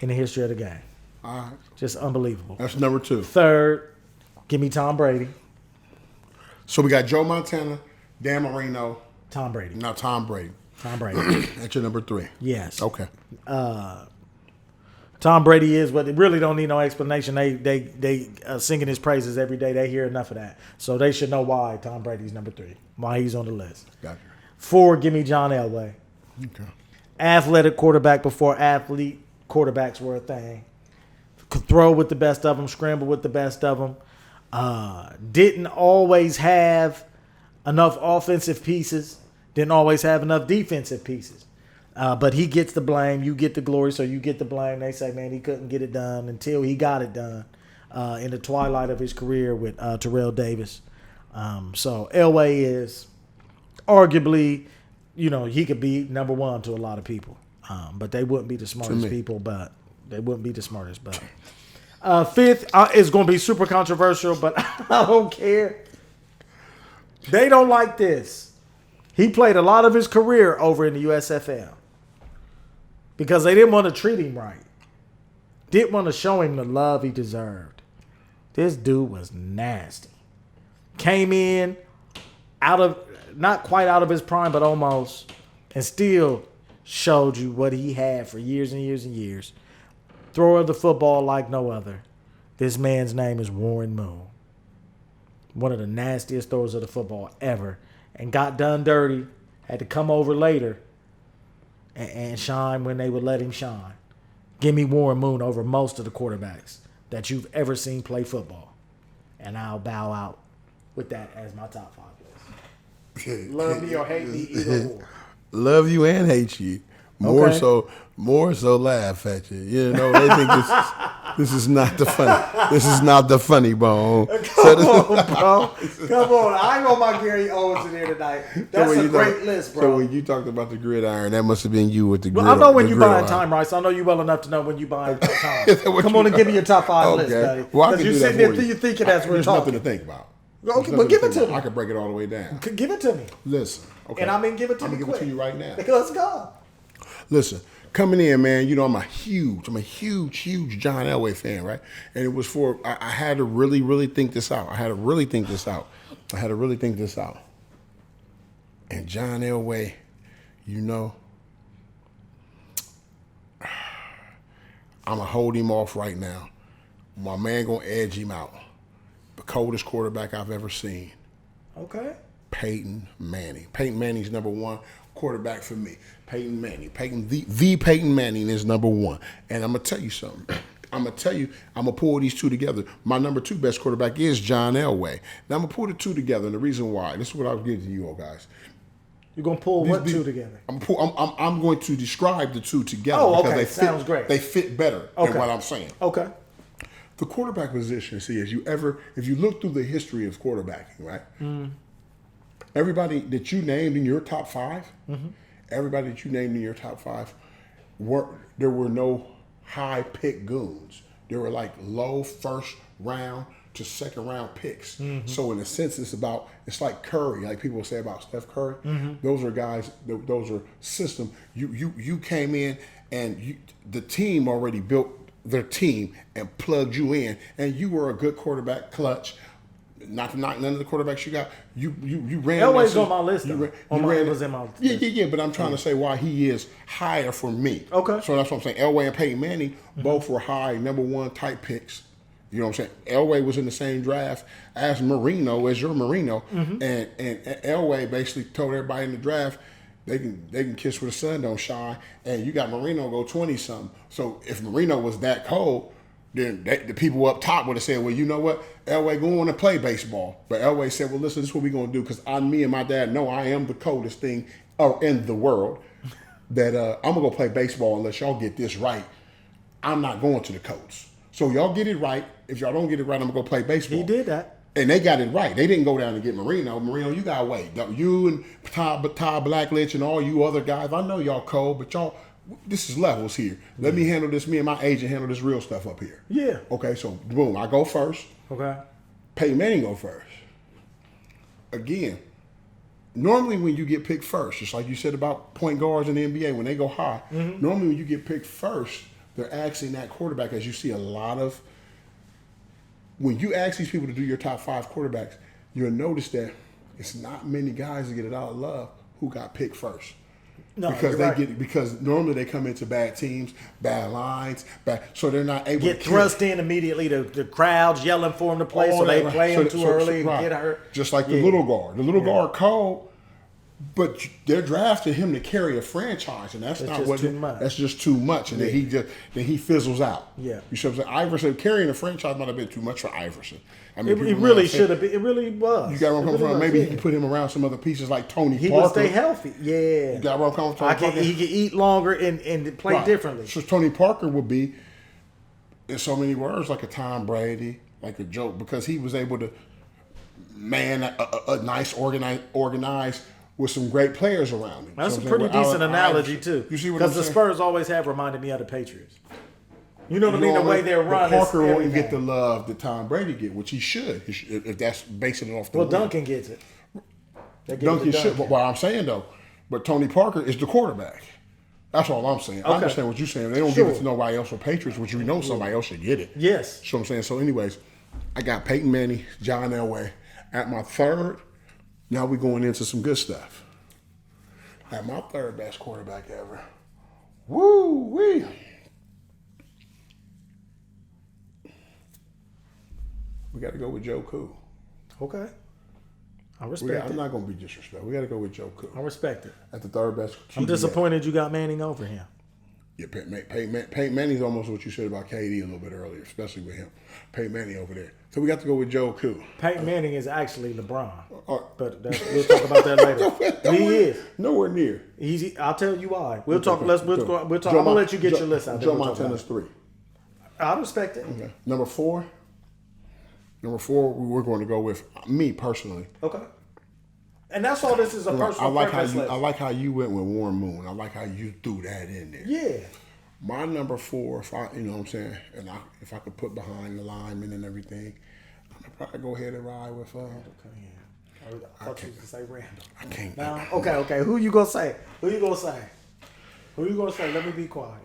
in the history of the game.
All right.
Just unbelievable.
That's number 2.
Third, give me Tom Brady.
So we got Joe Montana, Dan Marino.
Tom Brady.
Now Tom Brady.
Tom Brady.
That's your number 3.
Yes.
Okay.
Tom Brady is what they really don't need no explanation. They singing his praises every day. They hear enough of that. So they should know why Tom Brady's number 3. Why he's on the list.
Gotcha.
4, give me John Elway.
Okay.
Athletic quarterback before athlete quarterbacks were a thing. Could throw with the best of them, scramble with the best of them. Didn't always have enough offensive pieces. Didn't always have enough defensive pieces. But he gets the blame. You get the glory, so you get the blame. They say, man, he couldn't get it done until he got it done in the twilight of his career with Terrell Davis. So Elway is arguably, he could be number 1 to a lot of people. But they wouldn't be the smartest people, but they wouldn't be the smartest. But 5th is going to be super controversial, but I don't care. They don't like this. He played a lot of his career over in the USFL because they didn't want to treat him right. Didn't want to show him the love he deserved. This dude was nasty. Came in not quite out of his prime, but almost, and still showed you what he had for years and years and years. Thrower of the football like no other. This man's name is Warren Moon. One of the nastiest throwers of the football ever. And got done dirty. Had to come over later and shine when they would let him shine. Give me Warren Moon over most of the quarterbacks that you've ever seen play football. And I'll bow out with that as my top 5 list. Love me or hate me, either or.
Love you and hate you. More so laugh at you. They think this is not the funny. This is not the funny bone.
Come on, bro. Come on. I know my Gary Owens in here tonight. That's a great list, bro.
So when you talked about the gridiron, that must have been you with the gridiron.
I know when you buying time, Rice. I know you well enough to know when you buying time. Come on and give me your top 5 list, buddy.
Well, because
you're sitting there you're thinking that's what we're talking.
There's nothing to think about.
Okay, but give it to me.
I can break it all the way down.
Give it to me.
Listen. Okay.
And give it to me quick.
I'm going to give it to you right now.
Let's go.
Listen, coming in, man, I'm a huge John Elway fan, right? And it was I had to really, really think this out. And John Elway, I'm going to hold him off right now. My man going to edge him out. The coldest quarterback I've ever seen.
Okay.
Peyton Manning. Peyton Manning's number 1 quarterback for me. Peyton Manning. The Peyton Manning is number 1. And I'm going to tell you something. I'm going to pull these two together. My number 2 best quarterback is John Elway. Now, I'm going to pull the two together, and the reason why, this is what I was getting to you all guys.
You're going to pull two together?
I'm going to describe the two together.
Oh,
because
okay.
they fit,
sounds great.
They fit better than what I'm saying.
Okay.
The quarterback position, if you look through the history of quarterbacking, right? Mm. Everybody that you named in your top 5, everybody that you named in your top 5, there were no high pick goons. There were like low first round to second round picks. Mm-hmm. So in a sense, it's like Curry, like people say about Steph Curry. Mm-hmm. Those are guys. Those are system. You came in and the team already built their team and plugged you in, and you were a good quarterback, clutch. Not to knock none of the quarterbacks you got. You ran.
Elway's on my list. Was in my list.
Yeah. But I'm trying to say why he is higher for me.
Okay.
So that's what I'm saying. Elway and Peyton Manning both were high number 1 type picks. You know what I'm saying? Elway was in the same draft as Marino, as your Marino, and Elway basically told everybody in the draft they can kiss where the sun don't shine, and you got Marino go 20-something. So if Marino was that cold, then the people up top would have said, well, you know what? Elway going to play baseball. But Elway said, well, listen, this is what we're going to do because me and my dad know I am the coldest thing in the world, that I'm going to go play baseball unless y'all get this right. I'm not going to the Colts. So y'all get it right. If y'all don't get it right, I'm going to go play baseball.
He did that.
And they got it right. They didn't go down and get Marino. Marino, you got to wait. You and Todd Blackledge and all you other guys, I know y'all cold, but y'all, this is levels here. Let me handle this. Me and my agent handle this real stuff up here.
Yeah.
Okay, so boom, I go first.
Okay.
Peyton Manning go first. Again, normally when you get picked first, just like you said about point guards in the NBA, when they go high, normally when you get picked first, they're asking that quarterback, as you see a lot of, when you ask these people to do your top 5 quarterbacks, you'll notice that it's not many guys that get it out of love who got picked first.
No,
because
they
get because normally they come into bad teams, bad lines, so they're not able
get
to
thrust in immediately. The crowd's yelling for him to play, so they play him too early and get hurt.
Just like the little guard. The little guard cold, but they're drafting him to carry a franchise, and that's not what. That's just too much, and then he fizzles out.
Yeah,
you see what I'm saying? Iverson carrying a franchise might have been too much for Iverson. I mean,
it really should have been. It really was.
You got where I'm coming from. Maybe he could put him around some other pieces like Tony Parker.
He would stay healthy. Yeah,
you got where I'm coming from.
He could eat longer and play differently.
So Tony Parker would be, in so many words, like a Tom Brady, like a joke, because he was able to man a nice organized with some great players around him.
That's a pretty decent analogy too.
You see what I'm saying?
Because the Spurs always have reminded me of the Patriots. You know what I mean? The way they're run.
Parker won't get the love that Tom Brady get, which he should, if that's basing it off the.
Well, Duncan gets it.
Duncan should. But what I'm saying though, but Tony Parker is the quarterback. That's all I'm saying. Okay. I understand what you're saying. They don't give it to nobody else for Patriots, which you know somebody else should get it.
Yes.
So I'm saying. So, anyways, I got Peyton Manning, John Elway at my third. Now we're going into some good stuff. At my third best quarterback ever. Woo wee. We got to go with Joe Cool.
Okay. I respect it.
I'm not going to be disrespectful. We got to go with Joe Cool.
I respect it.
At the third best.
I'm disappointed you got Manning over him.
Yeah, Peyton Manning's almost what you said about KD a little bit earlier, especially with him. Peyton Manning over there. So we got to go with Joe Cool.
Peyton Manning is actually LeBron. But we'll talk about that later. He is.
Nowhere near.
I'll tell you why. We'll talk. We'll talk. I'm going to let you get your list out.
Joe Montana's 3.
I respect it.
Okay. Number 4, we're going to go with me personally.
Okay. And that's all this is a personal preference list.
I like how you went with Warren Moon. I like how you threw that in there.
Yeah.
My number 4, you know what I'm saying, and if I could put behind the lineman and everything, I'm gonna probably go ahead and ride with. I thought you were gonna say Randall. I can't.
Now, okay. Who you gonna say? Let me be quiet.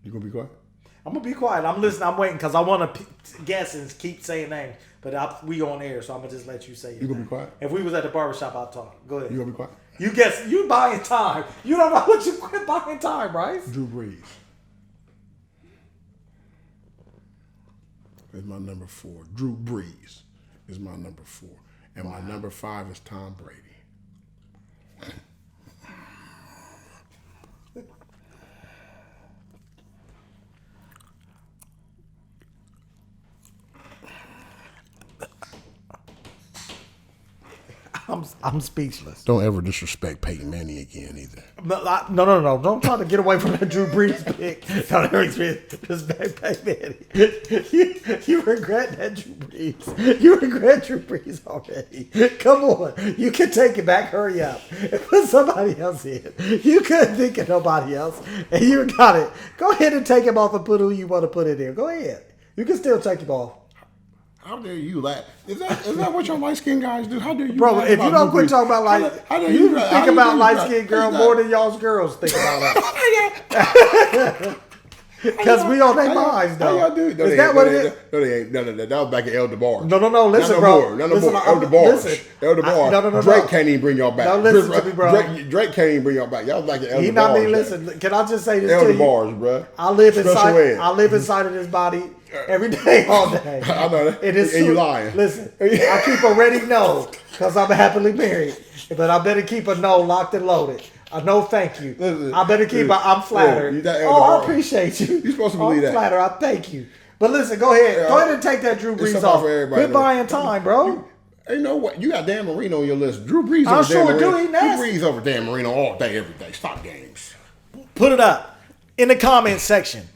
You gonna be quiet?
I'm gonna be quiet. I'm listening. I'm waiting because I want to guess and keep saying names. But we on air, so I'm gonna just let you say it.
You gonna be quiet?
If we was at the barbershop, I'll talk. Go ahead.
You gonna be quiet?
You guess. You buying time. You don't know what you quit buying time, Bryce.
Drew Brees is my number 4. Drew Brees is my number 4, and my number 5 is Tom Brady.
I'm speechless.
Don't ever disrespect Peyton Manning again either.
No. Don't try to get away from that Drew Brees pick. Don't ever disrespect Peyton Manning. You regret that Drew Brees. You regret Drew Brees already. Come on. You can take it back. Hurry up. And put somebody else in. You couldn't think of nobody else. And you got it. Go ahead and take him off and put who you want to put in there. Go ahead. You can still take him off.
How dare you laugh? Is that what your light skinned guys do? How dare you,
bro? If you don't quit talking about you think about light skinned girls more than y'all's girls think about that. Because we on their minds, though.
How y'all do?
Is that what it is?
No, they ain't. No. That was back at Elder Bars.
No. Listen, bro.
Elder Bars. Elder Bars.
No.
Drake can't even bring y'all back.
No, listen to me, bro.
Drake can't even bring y'all back. Y'all was back at Elder Bars.
Listen. Can I just say this to you?
Elder Bars, bro.
I live inside of this body every day, all day.
I know that.
And
you lying.
Listen, I keep a ready no because I'm happily married. But I better keep a no locked and loaded. A no thank you. Listen, I better keep I'm flattered. I appreciate you.
You're supposed to believe that.
I'm flattered. I thank you. But listen, go ahead. Go ahead and take that Drew Brees off. Quit buying time, bro.
You know what? You got Dan Marino on your list. Drew Brees over Dan Marino. Drew Brees over Dan Marino all day, every day. Stop games.
Put it up in the comment section.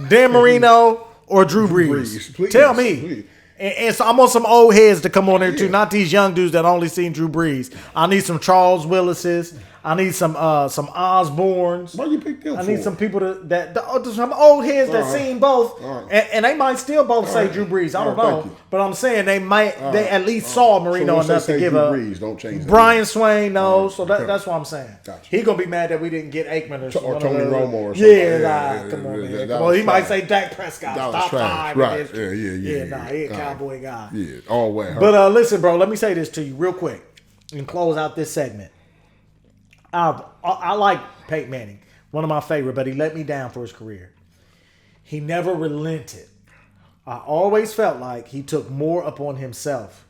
Dan Marino or Drew Brees.
Please,
tell me.
Please.
And so I'm on some old heads to come on there too, not these young dudes that only seen Drew Brees. I need some Charles Willises. I need some Osborns.
Why you pick them?
I need some people some old heads that seen both, and they might still both say Drew Brees. I don't know, but I'm saying they might. They at least saw Marino enough to give a.
Don't change.
Brian Swain knows, so that's what I'm saying. Gotcha. He gonna be mad that we didn't get Aikman or
Tony Romo or something.
Yeah, come on, man. Come on. He might say Dak Prescott. Stop time.
Right? Yeah.
Nah, he a cowboy guy.
Yeah, all way.
But listen, bro. Let me say this to you real quick and close out this segment. I like Peyton Manning, one of my favorite, but he let me down for his career. He never relented. I always felt like he took more upon himself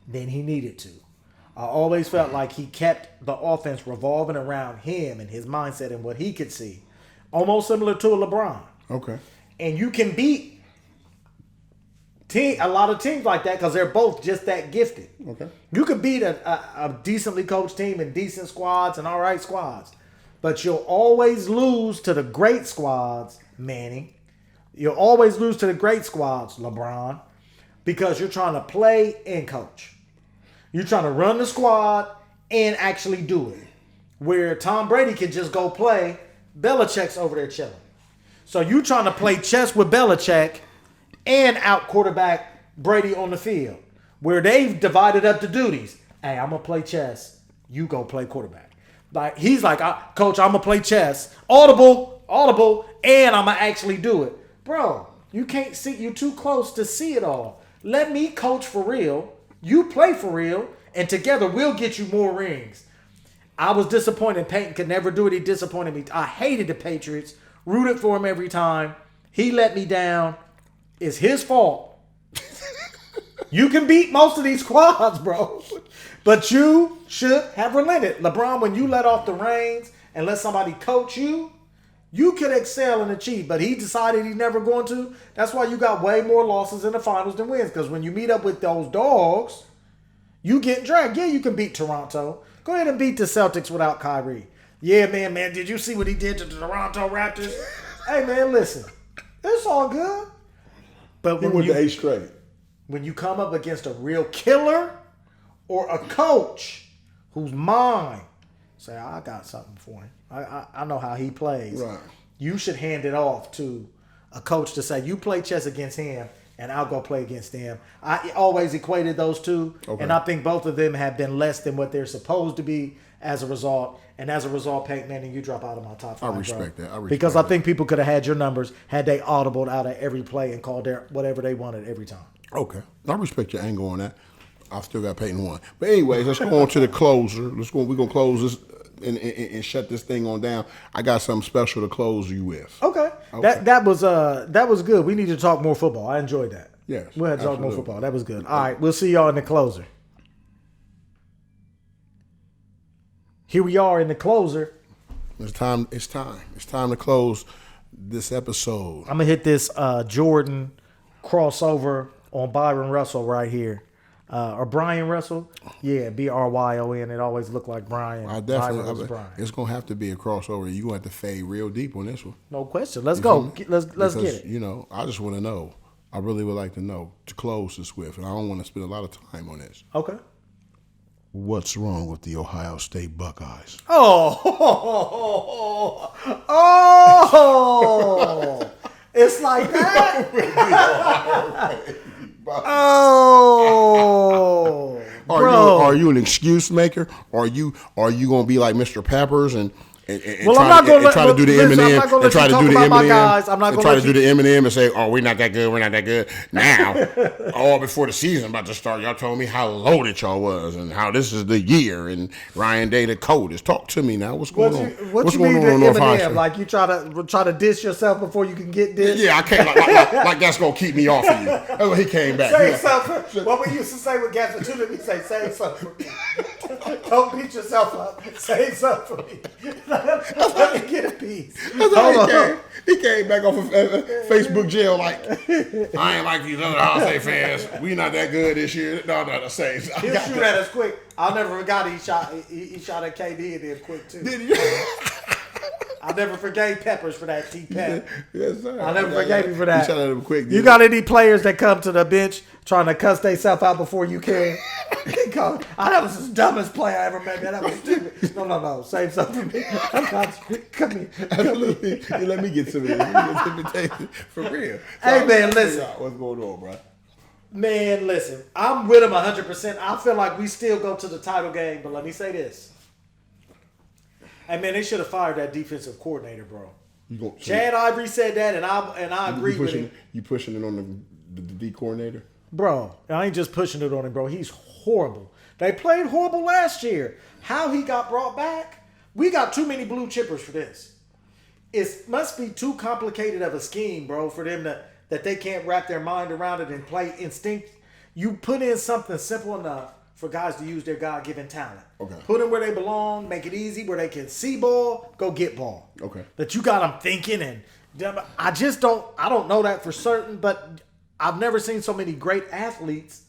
than he needed to. I always felt like he kept the offense revolving around him and his mindset and what he could see. Almost similar to a LeBron.
Okay.
And you can beat a lot of teams like that because they're both just that gifted.
Okay.
You could beat a decently coached team and decent squads and all right squads. But you'll always lose to the great squads, Manning. You'll always lose to the great squads, LeBron, because you're trying to play and coach. You're trying to run the squad and actually do it. Where Tom Brady can just go play, Belichick's over there chilling. So you trying to play chess with Belichick and out quarterback Brady on the field, where they've divided up the duties. Hey, I'm gonna play chess. You go play quarterback. Like he's like, Coach, I'm gonna play chess. Audible, and I'm gonna actually do it, bro. You can't see. You're too close to see it all. Let me coach for real. You play for real, and together we'll get you more rings. I was disappointed. Peyton could never do it. He disappointed me. I hated the Patriots. Rooted for him every time. He let me down. It's his fault. You can beat most of these squads, bro. But you should have relented. LeBron, when you let off the reins and let somebody coach you, you could excel and achieve. But he decided he's never going to. That's why you got way more losses in the finals than wins. Because when you meet up with those dogs, you get dragged. Yeah, you can beat Toronto. Go ahead and beat the Celtics without Kyrie. Yeah, man. Did you see what he did to the Toronto Raptors? Hey, man, listen. It's all good. But
he went to 8 straight.
When you come up against a real killer or a coach who's mine, say, I got something for him. I know how he plays.
Right.
You should hand it off to a coach to say, you play chess against him, and I'll go play against them. I always equated those two, and I think both of them have been less than what they're supposed to be as a result. And as a result, Peyton Manning, you drop out of my top 5.
I respect that.
Because I think people could have had your numbers had they audibled out of every play and called their whatever they wanted every time.
Okay. I respect your angle on that. I still got Peyton 1. But anyways, let's go on to the closer. We're going to close this and shut this thing on down. I got something special to close you with.
Okay. That was good. We need to talk more football. I enjoyed that.
Yes.
We'll have to talk more football. That was good. All right. We'll see y'all in the closer. Here we are in the closer.
It's time to close this episode.
I'm gonna hit this Jordan crossover on Byron Russell right here. Or Brian Russell. Yeah, Bryon. It always looked like Brian.
I definitely. Brian. It's gonna have to be a crossover. You're gonna have to fade real deep on this one.
No question. Let's go. Let's get it.
You know, I just want to know. I really would like to know to close this with, and I don't want to spend a lot of time on this.
Okay.
What's wrong with the Ohio State Buckeyes?
Oh, it's like that. Oh,
are you an excuse maker? Are you gonna be like Mr. Peppers and try to do the Eminem and try to do the Eminem and try to do the Eminem and say, "Oh, we're not that good." Now, all before the season about to start, y'all told me how loaded y'all was and how this is the year and Ryan Day the coldest. Talk to me now. What's going on?
What's going on in Eminem? Like you try to diss yourself before you can get dissed?
Yeah, I can't like that's gonna keep me off of you. That's when he came back.
Say something. What we used to say with Gaston too, we say something for me. Don't beat yourself up. Say something for me. Let me get a piece.
He came back off of Facebook jail like, I ain't like these other Ohio State fans. We not that good this year. No, same.
He'll shoot at us quick. I'll never forget he shot at KD and then quick too.
Did he?
I never forgave Peppers for that, T-Pep.
Yes, sir.
I never forgave you for that.
You shot at him quick.
You got any players that come to the bench trying to cuss themselves out before you can? That was the dumbest play I ever made, man. That was stupid. No. Save something for me. Come here.
Absolutely. Let me get some of this. Let me get some invitation. For real.
Hey, man, listen.
What's going on, bro?
Man, listen. I'm with him 100%. I feel like we still go to the title game, but let me say this. Hey, man, they should have fired that defensive coordinator, bro. Chad Ivory said that, and I agree with him.
You pushing it on the D coordinator?
Bro, I ain't just pushing it on him, bro. He's horrible. They played horrible last year. How he got brought back? We got too many blue chippers for this. It must be too complicated of a scheme, bro, for them that they can't wrap their mind around it and play instinct. You put in something simple enough for guys to use their God-given talent.
Okay.
Put them where they belong, make it easy where they can see ball, go get ball.
Okay.
That you got them thinking, and I don't know that for certain, but I've never seen so many great athletes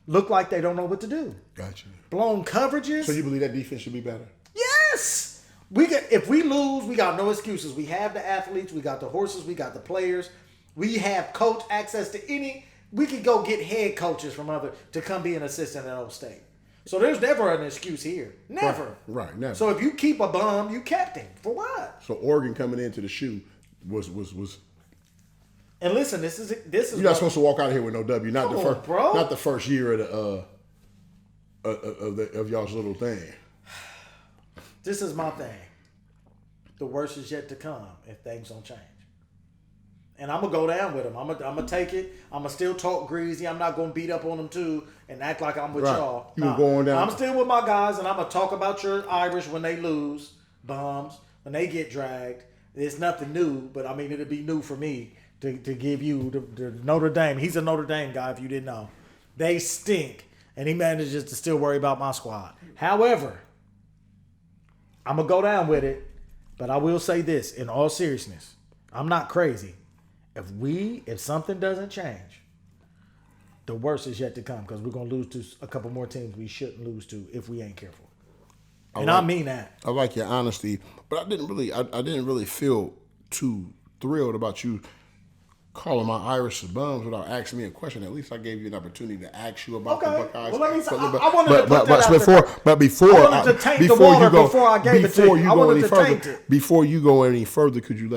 look like they don't know what to do.
Gotcha.
Blown coverages.
So you believe that defense should be better?
Yes. If we lose, we got no excuses. We have the athletes, we got the horses, we got the players. We have coach access to any. We could go get head coaches from other to come be an assistant at Old State. So there's never an excuse here. Never.
Right, never.
So if you keep a bum, you kept him. For what?
So Oregon coming into the shoe was.
And listen, this is.
You're not supposed to walk out of here with no W. Not the first year of y'all's little thing.
This is my thing. The worst is yet to come if things don't change. And I'm going to go down with them. I'm going to take it. I'm going to still talk greasy. I'm not going to beat up on them too and act like I'm with y'all.
You going down.
I'm still with my guys, and I'm going to talk about your Irish when they lose, bums, when they get dragged. It's nothing new, but I mean, it'll be new for me to give you the Notre Dame. He's a Notre Dame guy, if you didn't know. They stink, and he manages to still worry about my squad. However, I'm going to go down with it, but I will say this in all seriousness. I'm not crazy. If something doesn't change, the worst is yet to come because we're gonna lose to a couple more teams we shouldn't lose to if we ain't careful. I mean that.
I like your honesty, but I didn't really feel too thrilled about you calling my Irish bums without asking me a question. At least I gave you an opportunity to ask you about the Buckeyes.
Well, let me say, I wanted to put that out there.
Before
I wanted to taint the water before I gave it to you. I wanted to taint it.
Before you go any further, could you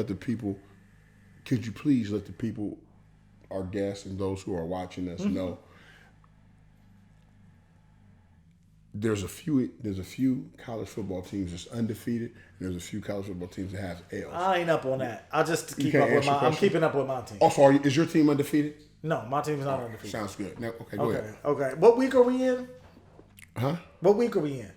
please let the people, our guests and those who are watching us know there's a few college football teams that's undefeated, and there's a few college football teams that have L's.
I ain't up on that. I just keep up with I'm keeping up with my team.
Oh, sorry, is your team undefeated?
No, my team's not undefeated.
Sounds good. Now, go ahead.
Okay. What week are we in?
Huh?
What week are we in?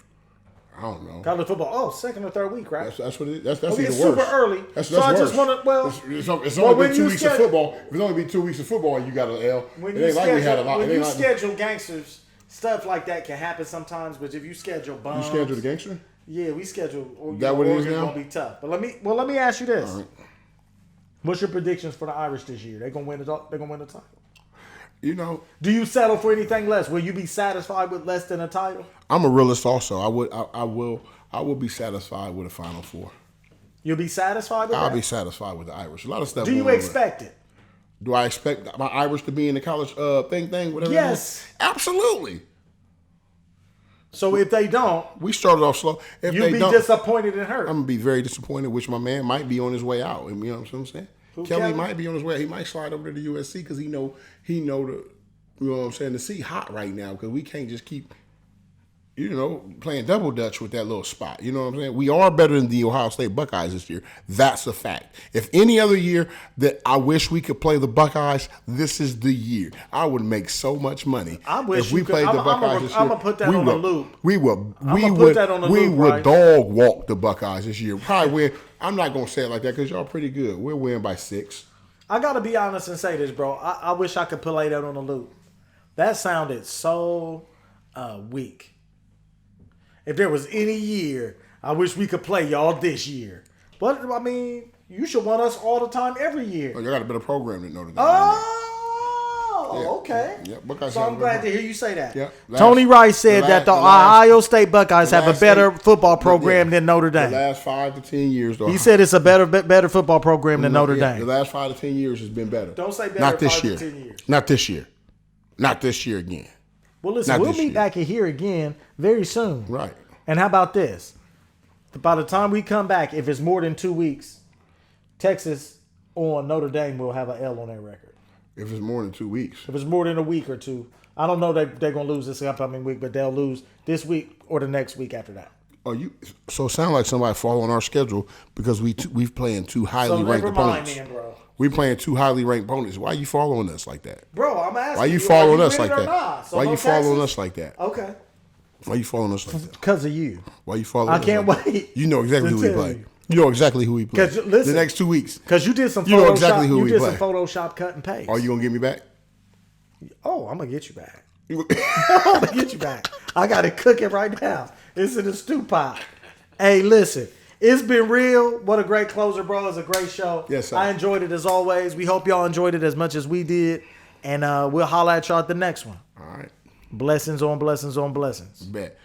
I don't know.
College football. Oh, second or third week, right?
That's what it is. That's
even
worse.
Super early.
That's
I
worse.
just want to.
It's only been 2 weeks of football. If it's only been 2 weeks of football and you got an L,
when
it ain't like we had a lot.
When you schedule gangsters, stuff like that can happen sometimes. But if you schedule bums,
you schedule the gangster?
Yeah, we schedule.
That what it is now?
Gonna be tough. But let me ask you this: What's your predictions for the Irish this year? They're gonna win the title.
You know,
do you settle for anything less? Will you be satisfied with less than a title?
I'm a realist. Also, I will be satisfied with a Final Four.
You'll be satisfied with that?
I'll be satisfied with the Irish. A lot of stuff.
Do you expect it?
Do I expect my Irish to be in the college thing, whatever?
Yes.
Absolutely.
So if they don't,
we started off slow. If
you'll be disappointed and hurt.
I'm gonna be very disappointed, which my man might be on his way out. You know what I'm saying? Kelly might be on his way. He might slide over to the USC because he know the, you know what I'm saying, the sea hot right now because we can't just keep, playing double dutch with that little spot. You know what I'm saying? We are better than the Ohio State Buckeyes this year. That's a fact. If any other year that I wish we could play the Buckeyes, this is the year. I would make so much money.
I wish
if we played the Buckeyes this year.
I'm gonna put that on the loop.
We would dog walk the Buckeyes this year. Probably win. I'm not gonna say it like that because y'all pretty good. We'll win by 6.
I gotta be honest and say this, bro. I wish I could play that on the loop. That sounded so weak. If there was any year, I wish we could play y'all this year. But, I mean, you should want us all the time, every year.
Oh, y'all got a better program than Notre Dame.
Oh! Oh, okay.
Yeah, Buckeyes
So
have
I'm
been
glad
hot.
to hear you say that.
Yeah.
Tony Rice said that the Ohio State Buckeyes have a better football program than Notre Dame.
The last 5 to 10 years, though.
He said it's a better football program than Notre Dame.
The last 5 to 10 years has been better.
Don't say better.
Not this
5
year.
to 10 years.
Not this year. Not this year again.
Well, listen, we'll be back here again very soon.
Right.
And how about this? By the time we come back, if it's more than 2 weeks, Texas on Notre Dame will have an L on their record.
If it's more than 2 weeks.
If it's more than a week or two. I don't know they're going to lose this upcoming week, but they'll lose this week or the next week after that.
So it sounds like somebody following our schedule because we've playing 2 highly ranked opponents.
Then, bro.
We playing 2 highly ranked opponents. Why are you following us like that?
Bro, I'm asking.
Why you following us
like
like that?
Not? So
Why
no
you following
Texas?
us like that?
Okay.
Why you following us like that?
Because of you.
Why you following us?
I can't
like
wait.
That? You know exactly
to
who we
tell
play.
you.
You know exactly who we play.
Listen,
the next 2 weeks.
Because you did some Photoshop.
You know exactly who we
did
play.
some Photoshop cut and paste.
Are you gonna get me back?
Oh, I'm gonna get you back. I'm gonna get you back. I got it cooking right now. It's in the stew pot. Hey, listen. It's been real. What a great closer, bro. It's a great show.
Yes, sir.
I enjoyed it as always. We hope y'all enjoyed it as much as we did. And we'll holler at y'all at the next one.
All right.
Blessings on blessings on blessings.
Bet.